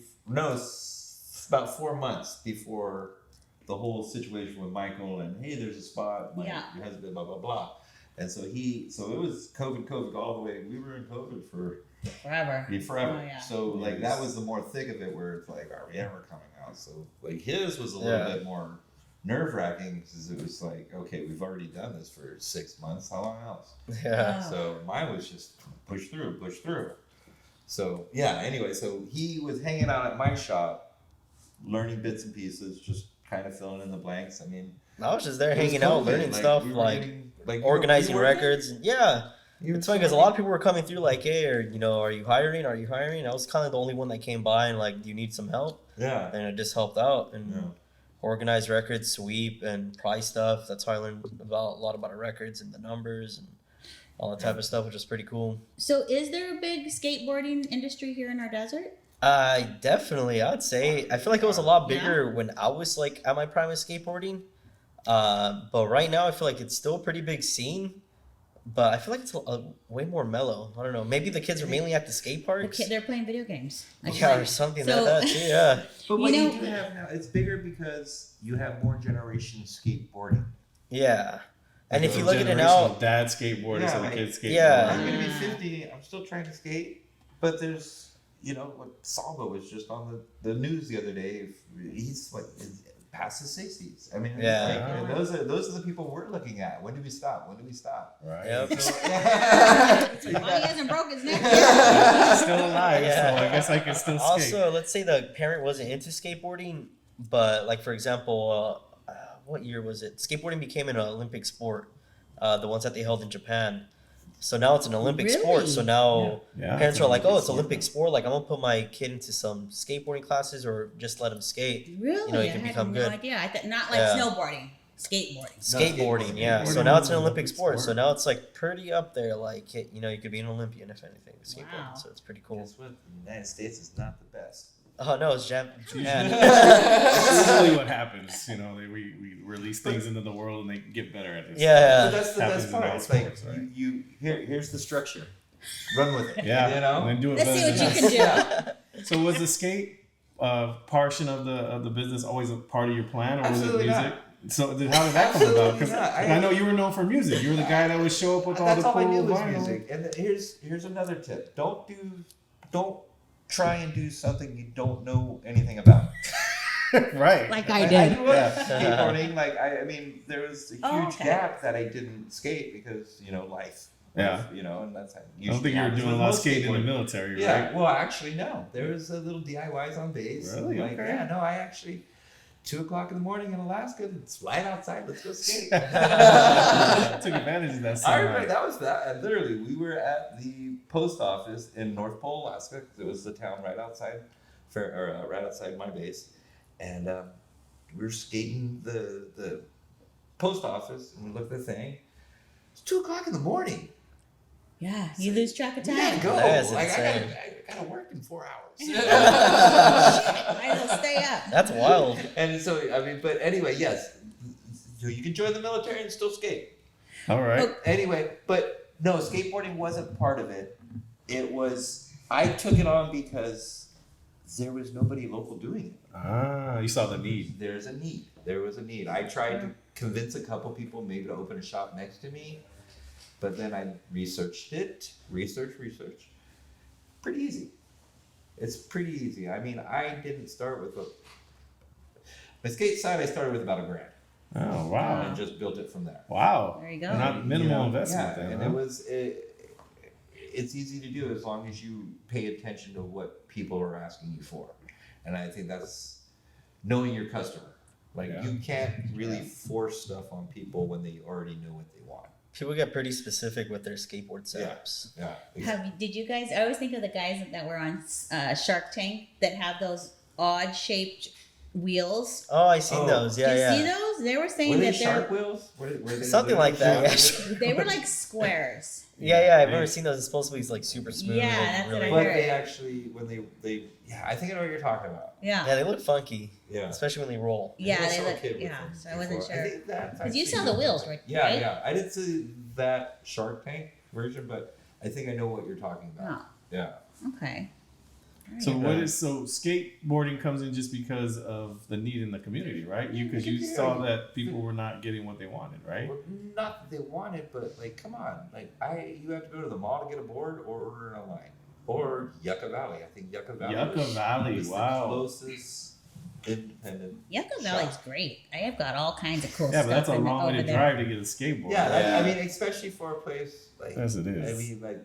about 4 months before the whole situation with Michael and hey, there's a spot, your husband, blah blah blah. And so it was COVID all the way. We were in COVID for Forever. Be forever. Oh, yeah. So like that was the more thick of it, where it's like, are we ever coming out? So like his was a little bit more nerve wracking because it was like, okay, we've already done this for 6 months. How long else? Yeah. Oh. So mine was just push through. So yeah. Anyway, so he was hanging out at my shop, learning bits and pieces, just kind of filling in the blanks. I mean, I was just there it was hanging out, COVID. learning Like, stuff, we were like getting- you organizing were working? records. And yeah. You were It's funny because a working? lot of people were coming through like, hey, or, are you hiring? Are you hiring? I was kind of the only one that came by and like, do you need some help? Yeah. And I just helped out and Yeah. organized records, sweep, and price stuff. That's how I learned a lot about our records and the numbers and all that type of stuff, which was pretty cool. So, is there a big skateboarding industry here in our desert? Definitely, I'd say. I feel like it was a lot bigger when I was like at my prime of skateboarding. But right now, I feel like it's still a pretty big scene. But I feel like it's way more mellow. I don't know. Maybe the kids are mainly at the skate parks. Okay, they're playing video games. Yeah, or something So- like that too. Yeah. But what You you know- do have now, it's bigger because you have more generation skateboarding. Yeah. And if you look at it Generational now, dad skateboarders Yeah, and the like- kids skateboarders. Yeah. I'm gonna be 50. I'm still trying to skate, but there's, what Salvo was just on the news the other day. He's like past his 60s. I mean, it's Yeah. like, those are the people we're looking at. When do we stop? Right. Yep. So, Well, he hasn't broke his neck. He's still alive, Yeah. so I guess I can still skate. also, let's say the parent wasn't into skateboarding, but like for example, what year was it? Skateboarding became an Olympic sport. The ones that they held in Japan. So now it's an Olympic Really? sport. So now Yeah. parents are like, oh, it's Olympic sport. Like I'm gonna put my kid into some skateboarding classes or just let him skate. Really? You I can had become no good. idea. I thought not like Yeah. snowboarding, skateboarding. Skateboarding, yeah. So Skateboarding now is it's an an Olympic Olympic sport. So sport. now it's like pretty up there. Like you could be an Olympian if anything with skateboarding. Wow. So it's pretty cool. guess what? The United States is not the best. Oh no, it's Japan. That's usually what happens. We release things into the world and they get better at it. Yeah. But that's the Happens best in part. all It's like sports, right? here's the structure. Run with it. Yeah. You And know? then do it Let's see better what than you that. can do. So was the skate portion of the business always a part of your plan, or Absolutely was it music? So how did that come about? Because Absolutely not. I know you were known for music. You were the guy that would show up with all That's the all I cool knew was vinyl. music. And here's another tip. Don't try and do something you don't know anything about. Right. Like I I did. grew up skateboarding. Like I mean, there was a huge Oh, okay. gap that I didn't skate because life. Yeah. And that's how I don't think you were doing a lot of skating in the military, Yeah. right? Well, actually, no. There was a little DIYs on base. Really? Like, Okay. yeah. No, I actually 2:00 in the morning in Alaska. It's light outside. Let's go skate. Took advantage of that. I remember sunlight. that was that. And literally, we were at the post office in North Pole, Alaska, 'cause it was the town right outside, right outside my base, and we were skating the post office, and we looked at the thing. It's 2:00 in the morning. Yeah, you lose track of We time. gotta go. That is Like insane. I gotta work in 4 hours. Might as well stay up. That's wild. And so but anyway, yes, so you can join the military and still skate. All right. Anyway, but no, skateboarding wasn't part of it. I took it on because there was nobody local doing it. Ah, you saw the need. There was a need. I tried to convince a couple people maybe to open a shop next to me, but then I researched it. Research. Pretty easy. It's pretty easy. I mean, I didn't start with the skate side. I started with about $1,000 Oh wow. and just built it from there. Wow. There you go. Not minimal investment Yeah, then. and huh? it's easy to do as long as you pay attention to what people are asking you for, and I think that's knowing your customer. Like Yeah. you can't really force stuff on people when they already know what they want. People get pretty specific with their skateboard setups. Yeah. Did you guys? I always think of the guys that were on Shark Tank that have those odd shaped wheels. Oh, I seen Oh. those. Yeah, Do you yeah. see those? They were saying Were they that shark wheels? Were they Something like that. Yeah, shark- they were like squares. yeah. I've never seen those. It's supposed to be like super smooth. Yeah, and that's what really, I But heard. they actually, when they I think I know what you're talking about. Yeah. Yeah, they look funky, Yeah. especially when they roll. Yeah, I they saw a look. kid with Yeah, them so I wasn't before. sure. think that's Because you actually saw the good. wheels, right? Yeah, right? yeah. I didn't see that Shark Tank version, but I think I know what you're talking about. Oh, Yeah. okay. So skateboarding comes in just because of the need in the community, right? Because you saw that people were not getting what they wanted, right? Well, not that they wanted, but like, come on, like you have to go to the mall to get a board or order it online. or Yucca Valley. I think Yucca Valley. Yucca Valley, is wow. the closest independent. Yucca Valley's great. I have got all kinds of cool Yeah, stuff. but that's a long way over to there. drive to get a skateboard. Yeah, I mean, especially for a place like. Yes, it is. I mean, like,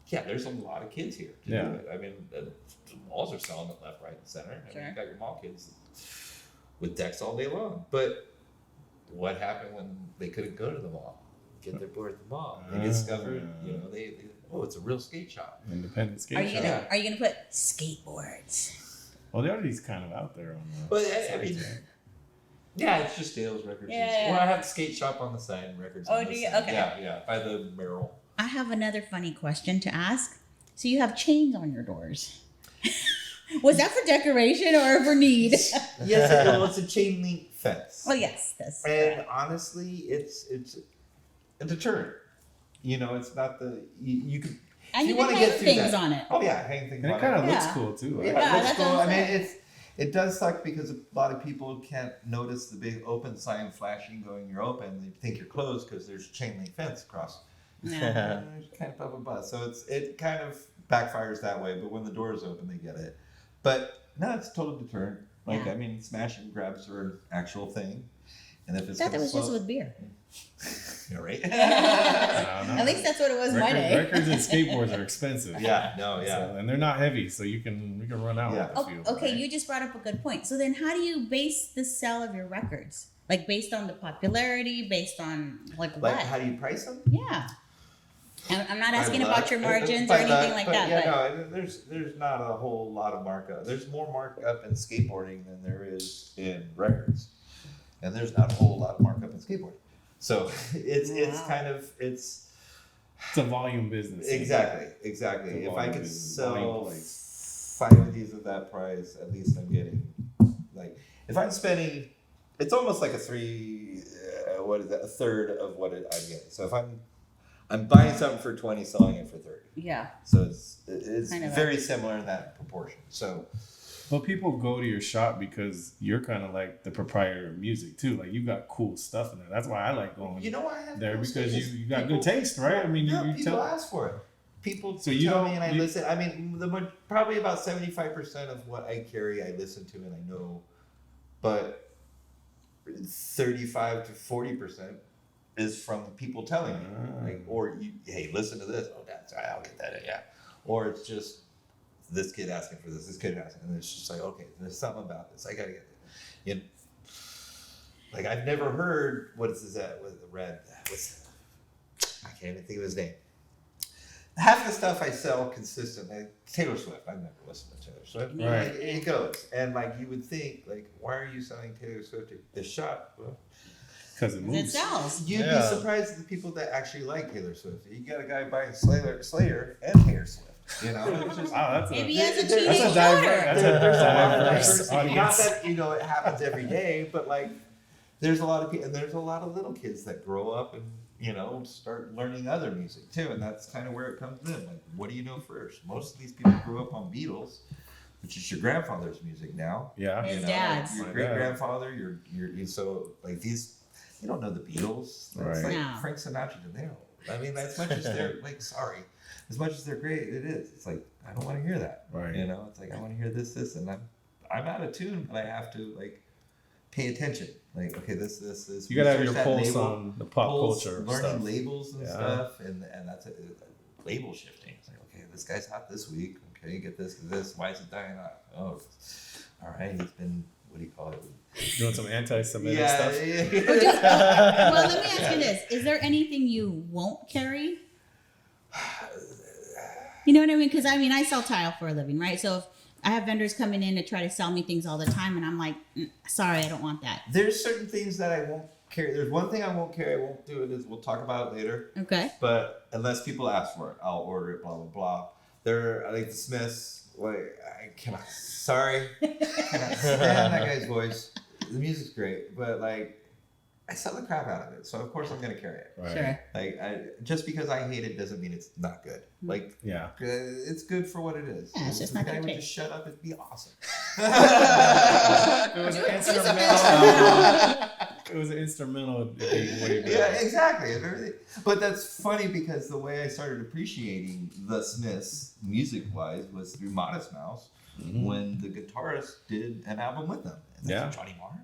yeah, there's a lot of kids here to Yeah. do it. I mean, the malls are selling it left, right, and center. I Sure. mean, you got your mall kids with decks all day long. But what happened when they couldn't go to the mall, get their board at the mall? They discovered, they it's a real skate shop. Independent skate Are you shop. gonna Are you gonna put skateboards? Well, they're already kind of out there on the But I site, mean, right? yeah, it's just Dale's Records. Yeah. Well, I have the skate shop on the side and records. Oh, on the do you? side. Okay. Yeah, by the Merrill. I have another funny question to ask. So you have chains on your doors. Was that for decoration or for need? Yes, it's a chain link fence. Oh yes, that's And honestly, it's a deterrent. It's not the you can. and if you wanna can get hang through things that- on it. Oh yeah, hang things And on it kind of it. looks Yeah. cool too. Yeah, Right? Yeah, that's that's cool. what I I'm mean, it does suck because a lot of people can't notice the big open sign flashing going you're open. They think you're closed because there's chain link fence across. Yeah. There's kind of a buzz. So it kind of backfires that way, but when the door is open, they get it. But no, it's a total deterrent. Like, Yeah. I mean, smash and grabs are an actual thing. And if it's I thought that gonna was just slow- with beer. You're right. I don't know. At least that's what it was my day. Records and skateboards are expensive. Yeah, no, yeah. So, and they're not heavy, so we can run out Yeah. with a Oh, few. okay, right? you just brought up a good point. So then how do you base the sale of your records? Like based on the popularity, based on like what? Like, how do you price them? Yeah. I'm not asking By about luck. your margins or By anything luck, like but that. Yeah, but no, there's not a whole lot of markup. There's more markup in skateboarding than there is in records, and there's not a whole lot of markup in skateboarding. So it's Wow. kind of it's It's a volume business. exactly. The If I volume could is sell volume plays. 5 of these at that price, at least I'm getting like if I'm spending, it's almost like a third of what I'm getting. So if I'm buying something for 20, selling it for 30. yeah. So it's Kind of very similar in that proportion. So But people go to your shop because you're kind of like the proprietor of music too. Like you got cool stuff in there. That's why I like going why I have there cool because stuff is you got people- good taste, right? I mean, Yeah, you people tell. ask for it. People So you tell don't- me and I you- listen. I mean, probably about 75% of what I carry, I listen to and I know, but 35 to 40% is from people telling me, like, or hey, listen to this. Oh, that's right, I'll get that. Yeah, or it's just this kid asking for this kid asking, and it's just like, okay, there's something about this. I gotta get it. Like I've never heard what is that? What is the red? I can't even think of his name. Half the stuff I sell consistently, Taylor Swift. I've never listened to Taylor Swift. Right. Like, it goes, and like you would think, like, why are you selling Taylor Swift at this shop? Well, Because it It moves. sells. you'd be Yeah. surprised at the people that actually like Taylor Swift. You got a guy buying Slayer and Taylor Swift. It's just, Wow, that's Maybe he a, has a That's a teenage diverse- daughter. that's there's a lot of diverse diversity. Not audience. that it happens every day, but like there's a lot of people, and there's a lot of little kids that grow up and start learning other music too, and that's kind of where it comes in. Like, what do you know first? Most of these people grew up on Beatles, which is your grandfather's music now. Yeah. His You know, dad's. your My great dad. grandfather, so like these, you don't know the Beatles. That's Right. like No. Frank Sinatra to Nero. I mean, as much as they're like, sorry, as much as they're great, it is. It's like I don't want to hear that. Right. It's like I want to hear this, and I'm out of tune, but I have to like pay attention. Like, okay, this. You gotta have research your that pulse label, on the pop culture learning stuff. labels and Yeah. stuff, and that's label shifting. It's like, okay, this guy's hot this week. Okay, get this. Why is it dying off? Oh, all right, he's been, what do you call it? Doing some anti-Semitic Yeah, stuff. Well, let me ask you this: is there anything you won't carry? You know what I mean? Because I sell tile for a living, right? So if I have vendors coming in to try to sell me things all the time, and I'm like, sorry, I don't want that. There's certain things that I won't carry. There's one thing I won't carry. I won't do it. We'll talk about it later. Okay. But unless people ask for it, I'll order it. Blah blah blah. I like the Smiths. Like I cannot. Sorry, cannot stand that guy's voice. The music's great, but like I sell the crap out of it. So of course I'm gonna carry it. Right. Sure. Like just because I hate it doesn't mean it's not good. Like Yeah. it's good for what it is. Yeah, it's just If not the guy your would taste. just shut up, it'd be awesome. It was instrumental. It was an instrumental way back. Yeah, exactly. But that's funny because the way I started appreciating the Smiths music-wise was through Modest Mouse when the guitarist did an album with them. And that's Johnny Marr.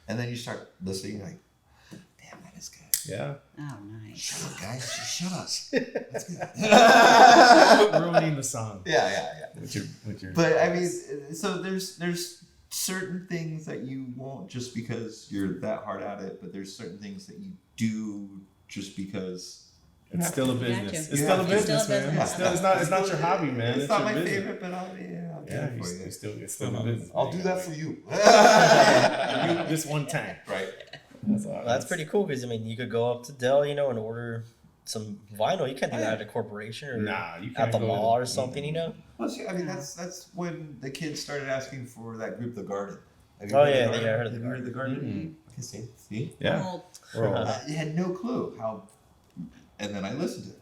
And then you start listening like, damn, that is good. Yeah. Oh, nice. Shut up, guys. Just shut us. That's good. Ruining the song. Yeah. With your But I mean, so there's certain things that you won't just because you're that hard at it, but there's certain things that you do just because it's still a Got business. you. It's still a Yeah. business, man. Yeah. It's not your hobby, man. It's not your my business. favorite, but I'll do it for you. It's still a business. I'll do that for you. This one time. Right. That's pretty cool because I mean you could go up to Dell, and order some vinyl. You can't do that at a corporation or you can't at the go mall to- or something, Well, see, I mean, that's when the kids started asking for that group, The Garden. Have Oh, heard yeah, of The yeah, I Garden? heard of Have The you heard of The Garden? Okay, see? Yeah. Oh, We're all- You had no clue how, and then I listened to it.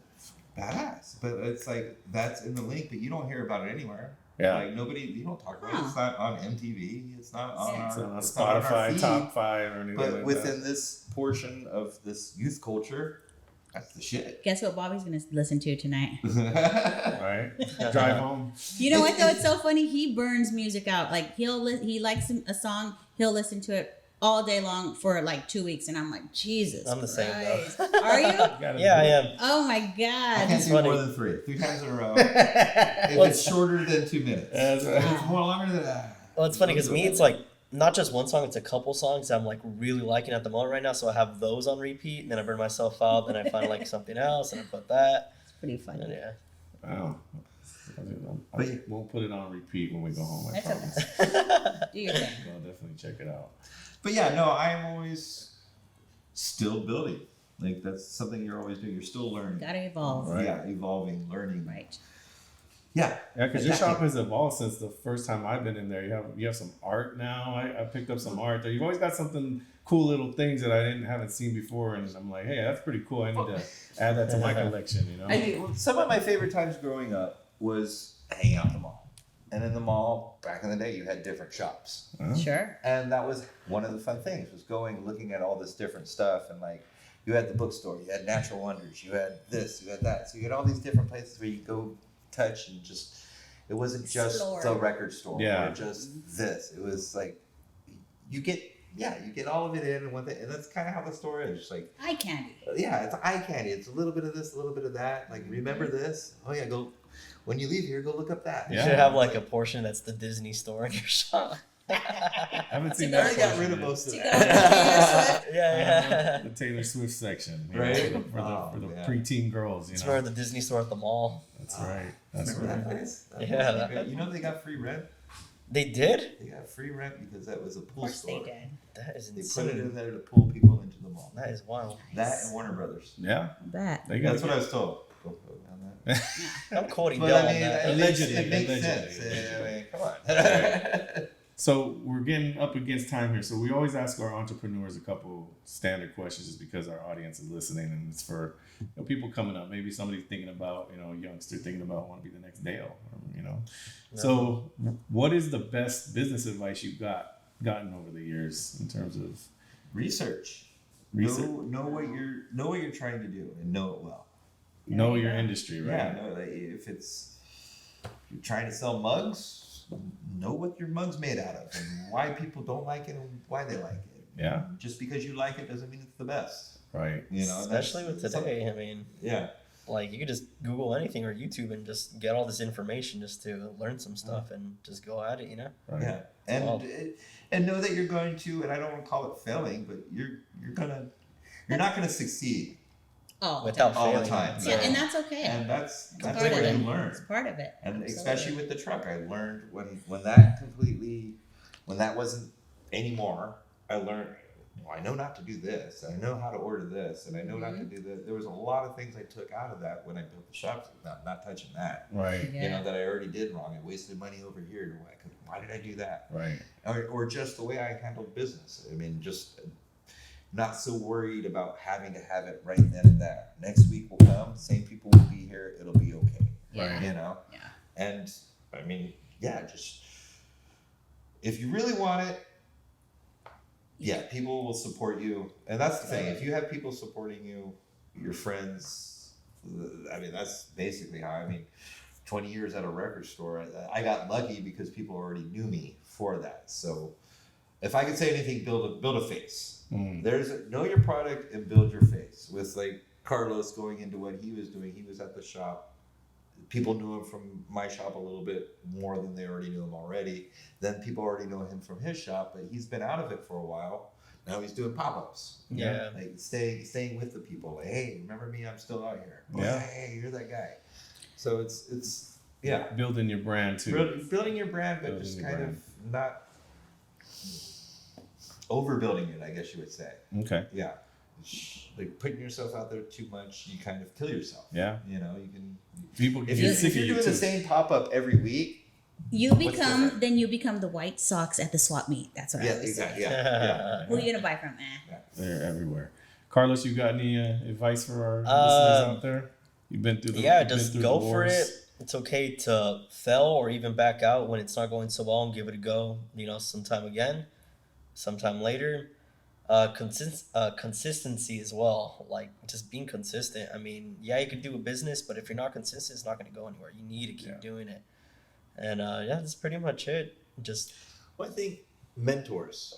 Badass. But it's like, that's in the link, but you don't hear about it anywhere. Yeah. Like, you don't talk about it. It's not on MTV. It's not on Yeah. It's on it's not on our Spotify feed. top 5 or anything But like within this portion of this youth culture, that's the shit. guess what Bobby's going to listen to tonight? that. Right? Drive home. You know what though? It's so funny. He burns music out. Like he likes a song. He'll listen to it all day long for like 2 weeks, and I'm like, Jesus. I'm the same, though. Christ. Are you? Gotta Yeah, I do it. am. Oh my I God. can't do funny. more than 3 times in a row. If it's shorter than 2 minutes. That's right. If it's more longer than that. Well, it's funny because me, it's like not just one song; it's a couple songs that I'm like really liking at the moment right now. So I have those on repeat, and then I burn myself out. Then I find like something else, and I put that. It's pretty funny. And yeah. Wow. But yeah. We'll put it on repeat when we go home. I That's promise. okay. Do your thing. I'll definitely check it out. But yeah, no, I'm always still building. Like that's something you're always doing. You're still learning. Gotta evolve. Right. Yeah, evolving, learning. Right. Yeah. Yeah, because your Exactly. shop has evolved since the first time I've been in there. You have some art now. I picked up some art there. You've always got something cool little things that I haven't seen before, and I'm like, hey, that's pretty cool. I need to add that to my collection. You know. I mean, some of my favorite times growing up was hanging out in the mall. And in the mall, back in the day, you had different shops. Sure. And that was one of the fun things, was going, looking at all this different stuff. And like, you had the bookstore, you had Natural Wonders, you had this, you had that. So you had all these different places where you go touch and just, it wasn't just Explore. the record store Yeah. or just this. It was like, you get all of it in one thing. And that's kind of how the store is. Just like, Eye candy. yeah, it's eye candy. It's a little bit of this, a little bit of that. Like, remember this? Oh yeah, go, when you leave here, go look up that. You Yeah. should have like a portion that's the Disney store in your shop. I haven't seen I already that. got rid of portion most of To that. go to Taylor Swift. Yeah. The Taylor Swift section, you Right? know, for the Yeah. preteen girls. You It's know, where the Disney store at the mall. that's right. That's Remember right. that place? That Yeah, place? that- You know they got free rent? They did? They got free rent because that was a Of pool course they store. did. That is They put it in insane. there to pull people into the mall. That is wild. That and Warner Brothers. Yeah, I bet. they got. That's what I was told. Don't quote me on that. I'm quoting But Dell I on mean, that. it makes Allegedly. sense. I mean, come on. So we're getting up against time here. So we always ask our entrepreneurs a couple standard questions, just because our audience is listening, and it's for people coming up. Maybe somebody thinking about, a youngster thinking about want to be the next Dale. So what is the best business advice you've gotten over the years in terms of Research. research? Know what you're trying to do and know it well. Know your industry, right? Yeah, no, like if you're trying to sell mugs, know what your mug's made out of and why people don't like it and why they like it. Yeah. Just because you like it doesn't mean it's the best. Right. You know, Especially with that's today. I mean, yeah. like you could just Google anything or YouTube and just get all this information just to learn some stuff and just go at it, Right. Yeah, and Wow. and know that you're going to, and I don't want to call it failing, but you're not gonna succeed Oh, without all the failing. time. yeah, and that's okay. And that's part where of you it. learn. It's part of it. And Absolutely. especially with the truck, I learned when that wasn't anymore. I learned. Well, I know not to do this, and I know how to order this, and I know not to do this. There was a lot of things I took out of that when I built the shop. Not touching that. Right. Yeah. You know, that I already did wrong. I wasted money over here. Why did I do that? Right. Or just the way I handled business. I mean, just not so worried about having to have it right then and there. Next week will come, same people will be here, it'll be okay. Yeah. You know? Yeah. And I mean, yeah, just if you really want it, Yeah, people will support you, and that's the thing. If you have people supporting you, your friends, I mean, that's basically how. I mean, 20 years at a record store, I got lucky because people already knew me for that. So, if I could say anything, build a face. Know your product and build your face. With like Carlos going into what he was doing, he was at the shop. People knew him from my shop a little bit more than they already knew him already. Then people already know him from his shop, but he's been out of it for a while. Now he's doing pop-ups. Yeah. Like staying with the people. Like, hey, remember me? I'm still out here. Yeah. Hey, you're that guy. So it's building your brand too. Building your brand, but Building just your kind brand. of not overbuilding it, I guess you would say. Okay. Yeah. Like putting yourself out there too much, you kind of kill yourself. Yeah. You know, you can. People can If get sick you're of you doing too. the same pop-up every week, You different? you become the white socks at the swap meet. That's what I always exactly. say. Yeah. Who are you gonna buy from? They're everywhere. Carlos, you got any advice for our listeners out there? You've been through the just go for it. It's okay to fail or even back out when it's not going so well and give it a go. Sometime again, sometime later. Consistency as well, like just being consistent. I mean, you can do a business, but if you're not consistent, it's not going to go anywhere. You need to keep doing it. And that's pretty much it. Just Well, I think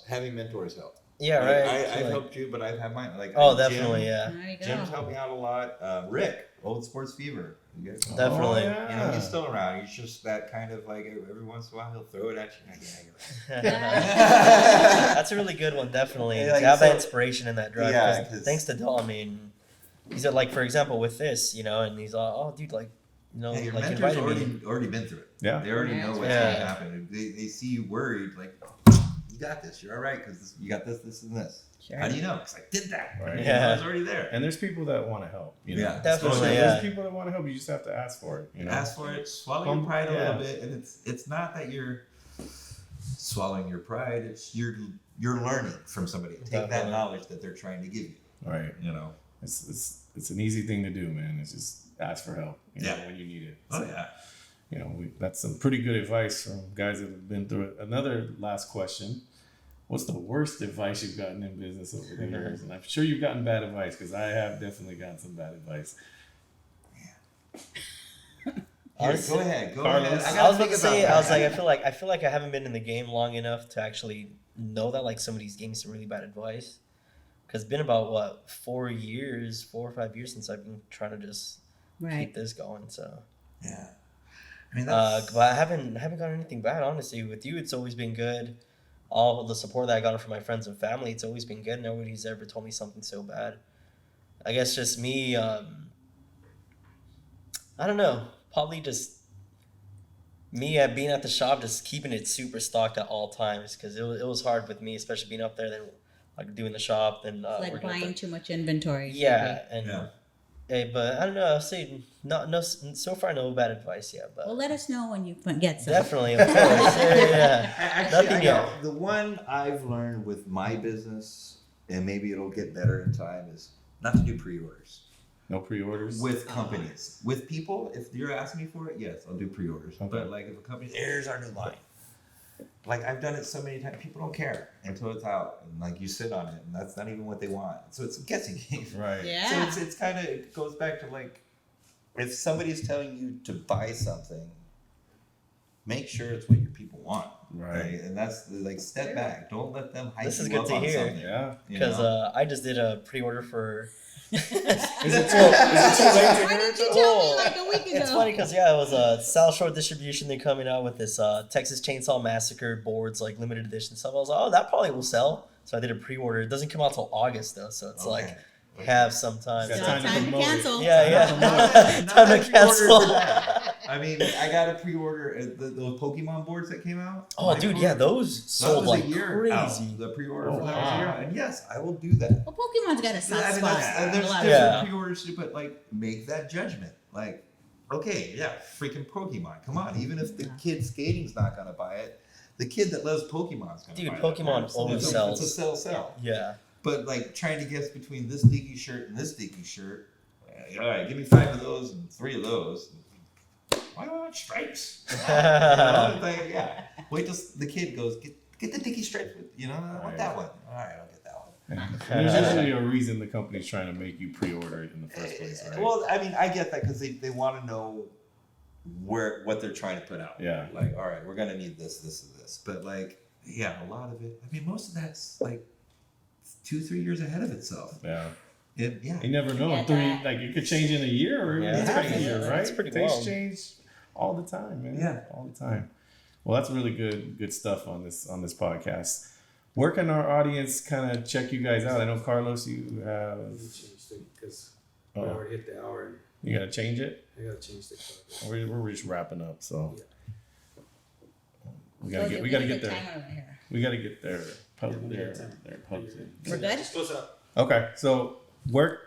having mentors help. yeah, Like, right. I've helped you, but I've had mine. Like Definitely, There you go. Jim's helped me out a lot. Rick, Old Sports Fever. You guys know? Definitely. You know, he's still around. He's just that kind of like every once in a while he'll throw it at you. Like, yeah, you're right. That's a really good one. Definitely Yeah, like, to have that so- inspiration and that drive. Yeah, 'cause 'cause- thanks to Dale, I mean, he said like for example with this, and he's all, oh dude, like Yeah, your like mentors invited me. already been through it. Yeah. They already know what's Yeah. going to happen. They see you worried, like, you got this. You're all right because you got this, and this. Sure. How do you know? Because I did that. Right. Yeah. I was already there. And there's people that want to help. Yeah. Definitely, There's people that want to help. You just have to ask for it. Ask for it. Swallow your pride a Yeah. little bit, and it's not that you're swallowing your pride. It's you're learning from somebody. Take that Definitely. knowledge that they're trying to give you. Right. You know. It's an easy thing to do, man. It's just ask for help. When you need it. Oh So, yeah. That's some pretty good advice from guys that have been through it. Another last question. What's the worst advice you've gotten in business over the years? And I'm sure you've gotten bad advice because I have definitely gotten some bad advice. Honestly, Go ahead. Carlos. I was about to say, I feel like I haven't been in the game long enough to actually know that like somebody's giving some really bad advice. Because it's been about 4 or 5 years since I've been trying to just keep this going. So Yeah. I mean, but I haven't gotten anything bad, honestly. With you, it's always been good. All the support that I got from my friends and family, it's always been good. Nobody's ever told me something so bad. I guess just me, I don't know, probably just me being at the shop, just keeping it super stocked at all times because it was hard with me, especially being up there, then like doing the shop, then Like working at buying the- too much inventory. Yeah, and Yeah. hey, but I don't know. I'll say no. So far, no bad advice yet, but Well, let us know when you get some. definitely, of course, yeah. Actually, Nothing I yet. know the one I've learned with my business, and maybe it'll get better in time, is not to do pre-orders No pre-orders? with companies. With people, if you're asking me for it, yes, I'll do pre-orders. Okay. But like if a company, here's our new line. Like I've done it so many times, people don't care until it's out, and like you sit on it, and that's not even what they want. So it's a guessing game. Right. Yeah. So it's kind of, it goes back to like, if somebody's telling you to buy something, make sure it's what your people want. Right. And that's like, step back. Don't let them hype This is you good up to on hear. something. Yeah. you Because know? I just did a pre-order for. Is it too late to Why hear didn't it? you tell me like a week ago? It's funny because it was a South Shore distribution. They're coming out with this Texas Chainsaw Massacre boards, like limited edition stuff. I was like, oh, that probably will sell. So I did a pre-order. It doesn't come out till August though, so it's like have some time. Got So time time to to promote it. cancel. Yeah. Not Time a to pre-order cancel. for that. I mean, I got a pre-order those Pokemon boards that came out. Oh, My dude, order- yeah, those that sold was like a year crazy. out. The pre-order for that was a wow. year out. And yes, I will do that. Well, Pokemon's got a soft I mean, spot. there's A lot different of Yeah. pre-orders too, but like make that judgment. Like, okay, yeah, freaking Pokemon. Come on, even if the kid skating's not gonna buy it, the kid that loves Pokemon's gonna Dude, buy it. Pokemon It's oversells. It's a sell. Yeah. But like trying to guess between this Dicky shirt and this Dicky shirt. All right, give me 5 of those and 3 of those. Why do I want stripes? You know, it's like, yeah. Wait till the kid goes, Get the Dickie stripes. I want that one. All right, I'll get that one. There's usually a reason the company's trying to make you pre-order it in the first place, right? Well, I mean, I get that because they want to know what they're trying to put out. Yeah. Like, all right, we're gonna need this, this, and this. But like, yeah, a lot of it. I mean, most of that's like 2-3 years ahead of itself. Yeah. Yeah. You never know. Yeah, Like it could change in a year or even half a year, right? That's pretty Tastes wild. change all the time, man. Yeah. All the time. Well, that's really good stuff on this podcast. Where can our audience kind of check you guys out? I know Carlos, you have. Changed it because we already hit the hour and You gotta change it. I gotta change the clock. We're just wrapping up, so we Well, gotta we get the there. timer right here. We gotta get there. Yeah, we got time. We're good? Close up. Okay, so where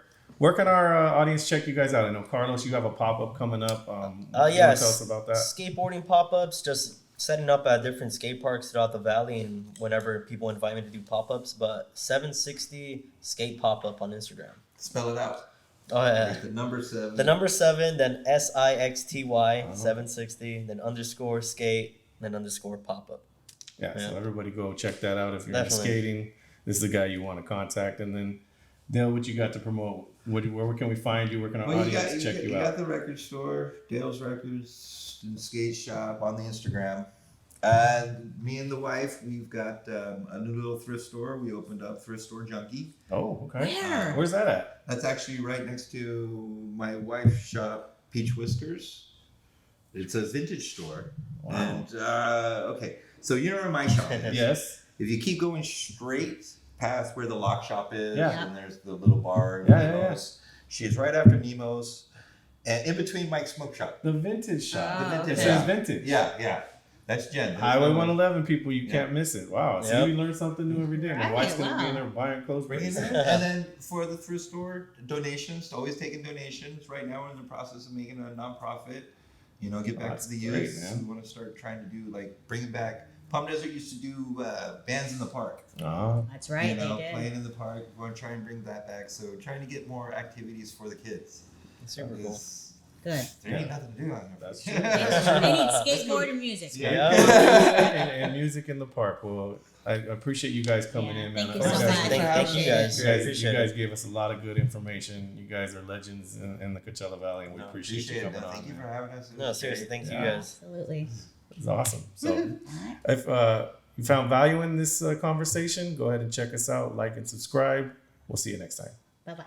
can our audience check you guys out? I know Carlos, you have a pop up coming up. You wanna Yes. tell us about that. Skateboarding pop-ups, just setting up at different skate parks throughout the valley, and whenever people invite me to do pop-ups. But 760 skate pop-up on Instagram. Spell it out. Oh yeah. Like the number 7. The number 7, then SIXTY 760, then underscore skate, then underscore pop-up. Yeah, so Yeah. everybody go check that out if you're into Definitely. skating. This is the guy you want to contact. And then Dale, what you got to promote? Where can we find you? Where can our audience check you got out? the record store, Dale's Records, and skate shop on the Instagram. Me and the wife, we've got a new little thrift store. We opened up Thrift Store Junkie. Oh, okay. Where? Where's that at? That's actually right next to my wife's shop, Peach Whiskers. It's a vintage store. Wow. And okay, so you know where my shop is. Yes. If you keep going straight past where the lock shop is, Yeah. and there's the little bar, Yeah, yeah, Nemo's. She is right after Nemo's, and in between Mike's Smoke Shop. The vintage shop. Oh, The vintage It okay. says shop. vintage. Yeah. That's Jen. That's Highway the one. 111, people, you Yeah. can't miss it. Wow. So Yep. you learn something new every day. My Right, wife's going to be wow. in there buying clothes. Bring it in. And then for the thrift store, donations, always taking donations. Right now we're in the process of making a nonprofit, get back that's to the great, youth. man. We want to start trying to do, bringing back, Palm Desert used to do bands in the park. Oh, That's right, they did. Playing in the park. We want to try and bring that back. So trying to get more activities for the kids. Super cool. Because Good. there ain't nothing to do on there. That's They true. need skateboard and music. Yeah. and music in the park. Well, I appreciate you guys coming Yeah, in, man. thank you I so think much. Thank you guys. You guys, Appreciate you guys it. gave us a lot of good information. You guys are legends in the Coachella Valley, and we appreciate you coming on. Thank you man. for having us. It No, was seriously, great. thank you Yeah. guys. Absolutely. It's awesome. So, All right. if you found value in this conversation, go ahead and check us out, like and subscribe. We'll see you next time. Bye bye.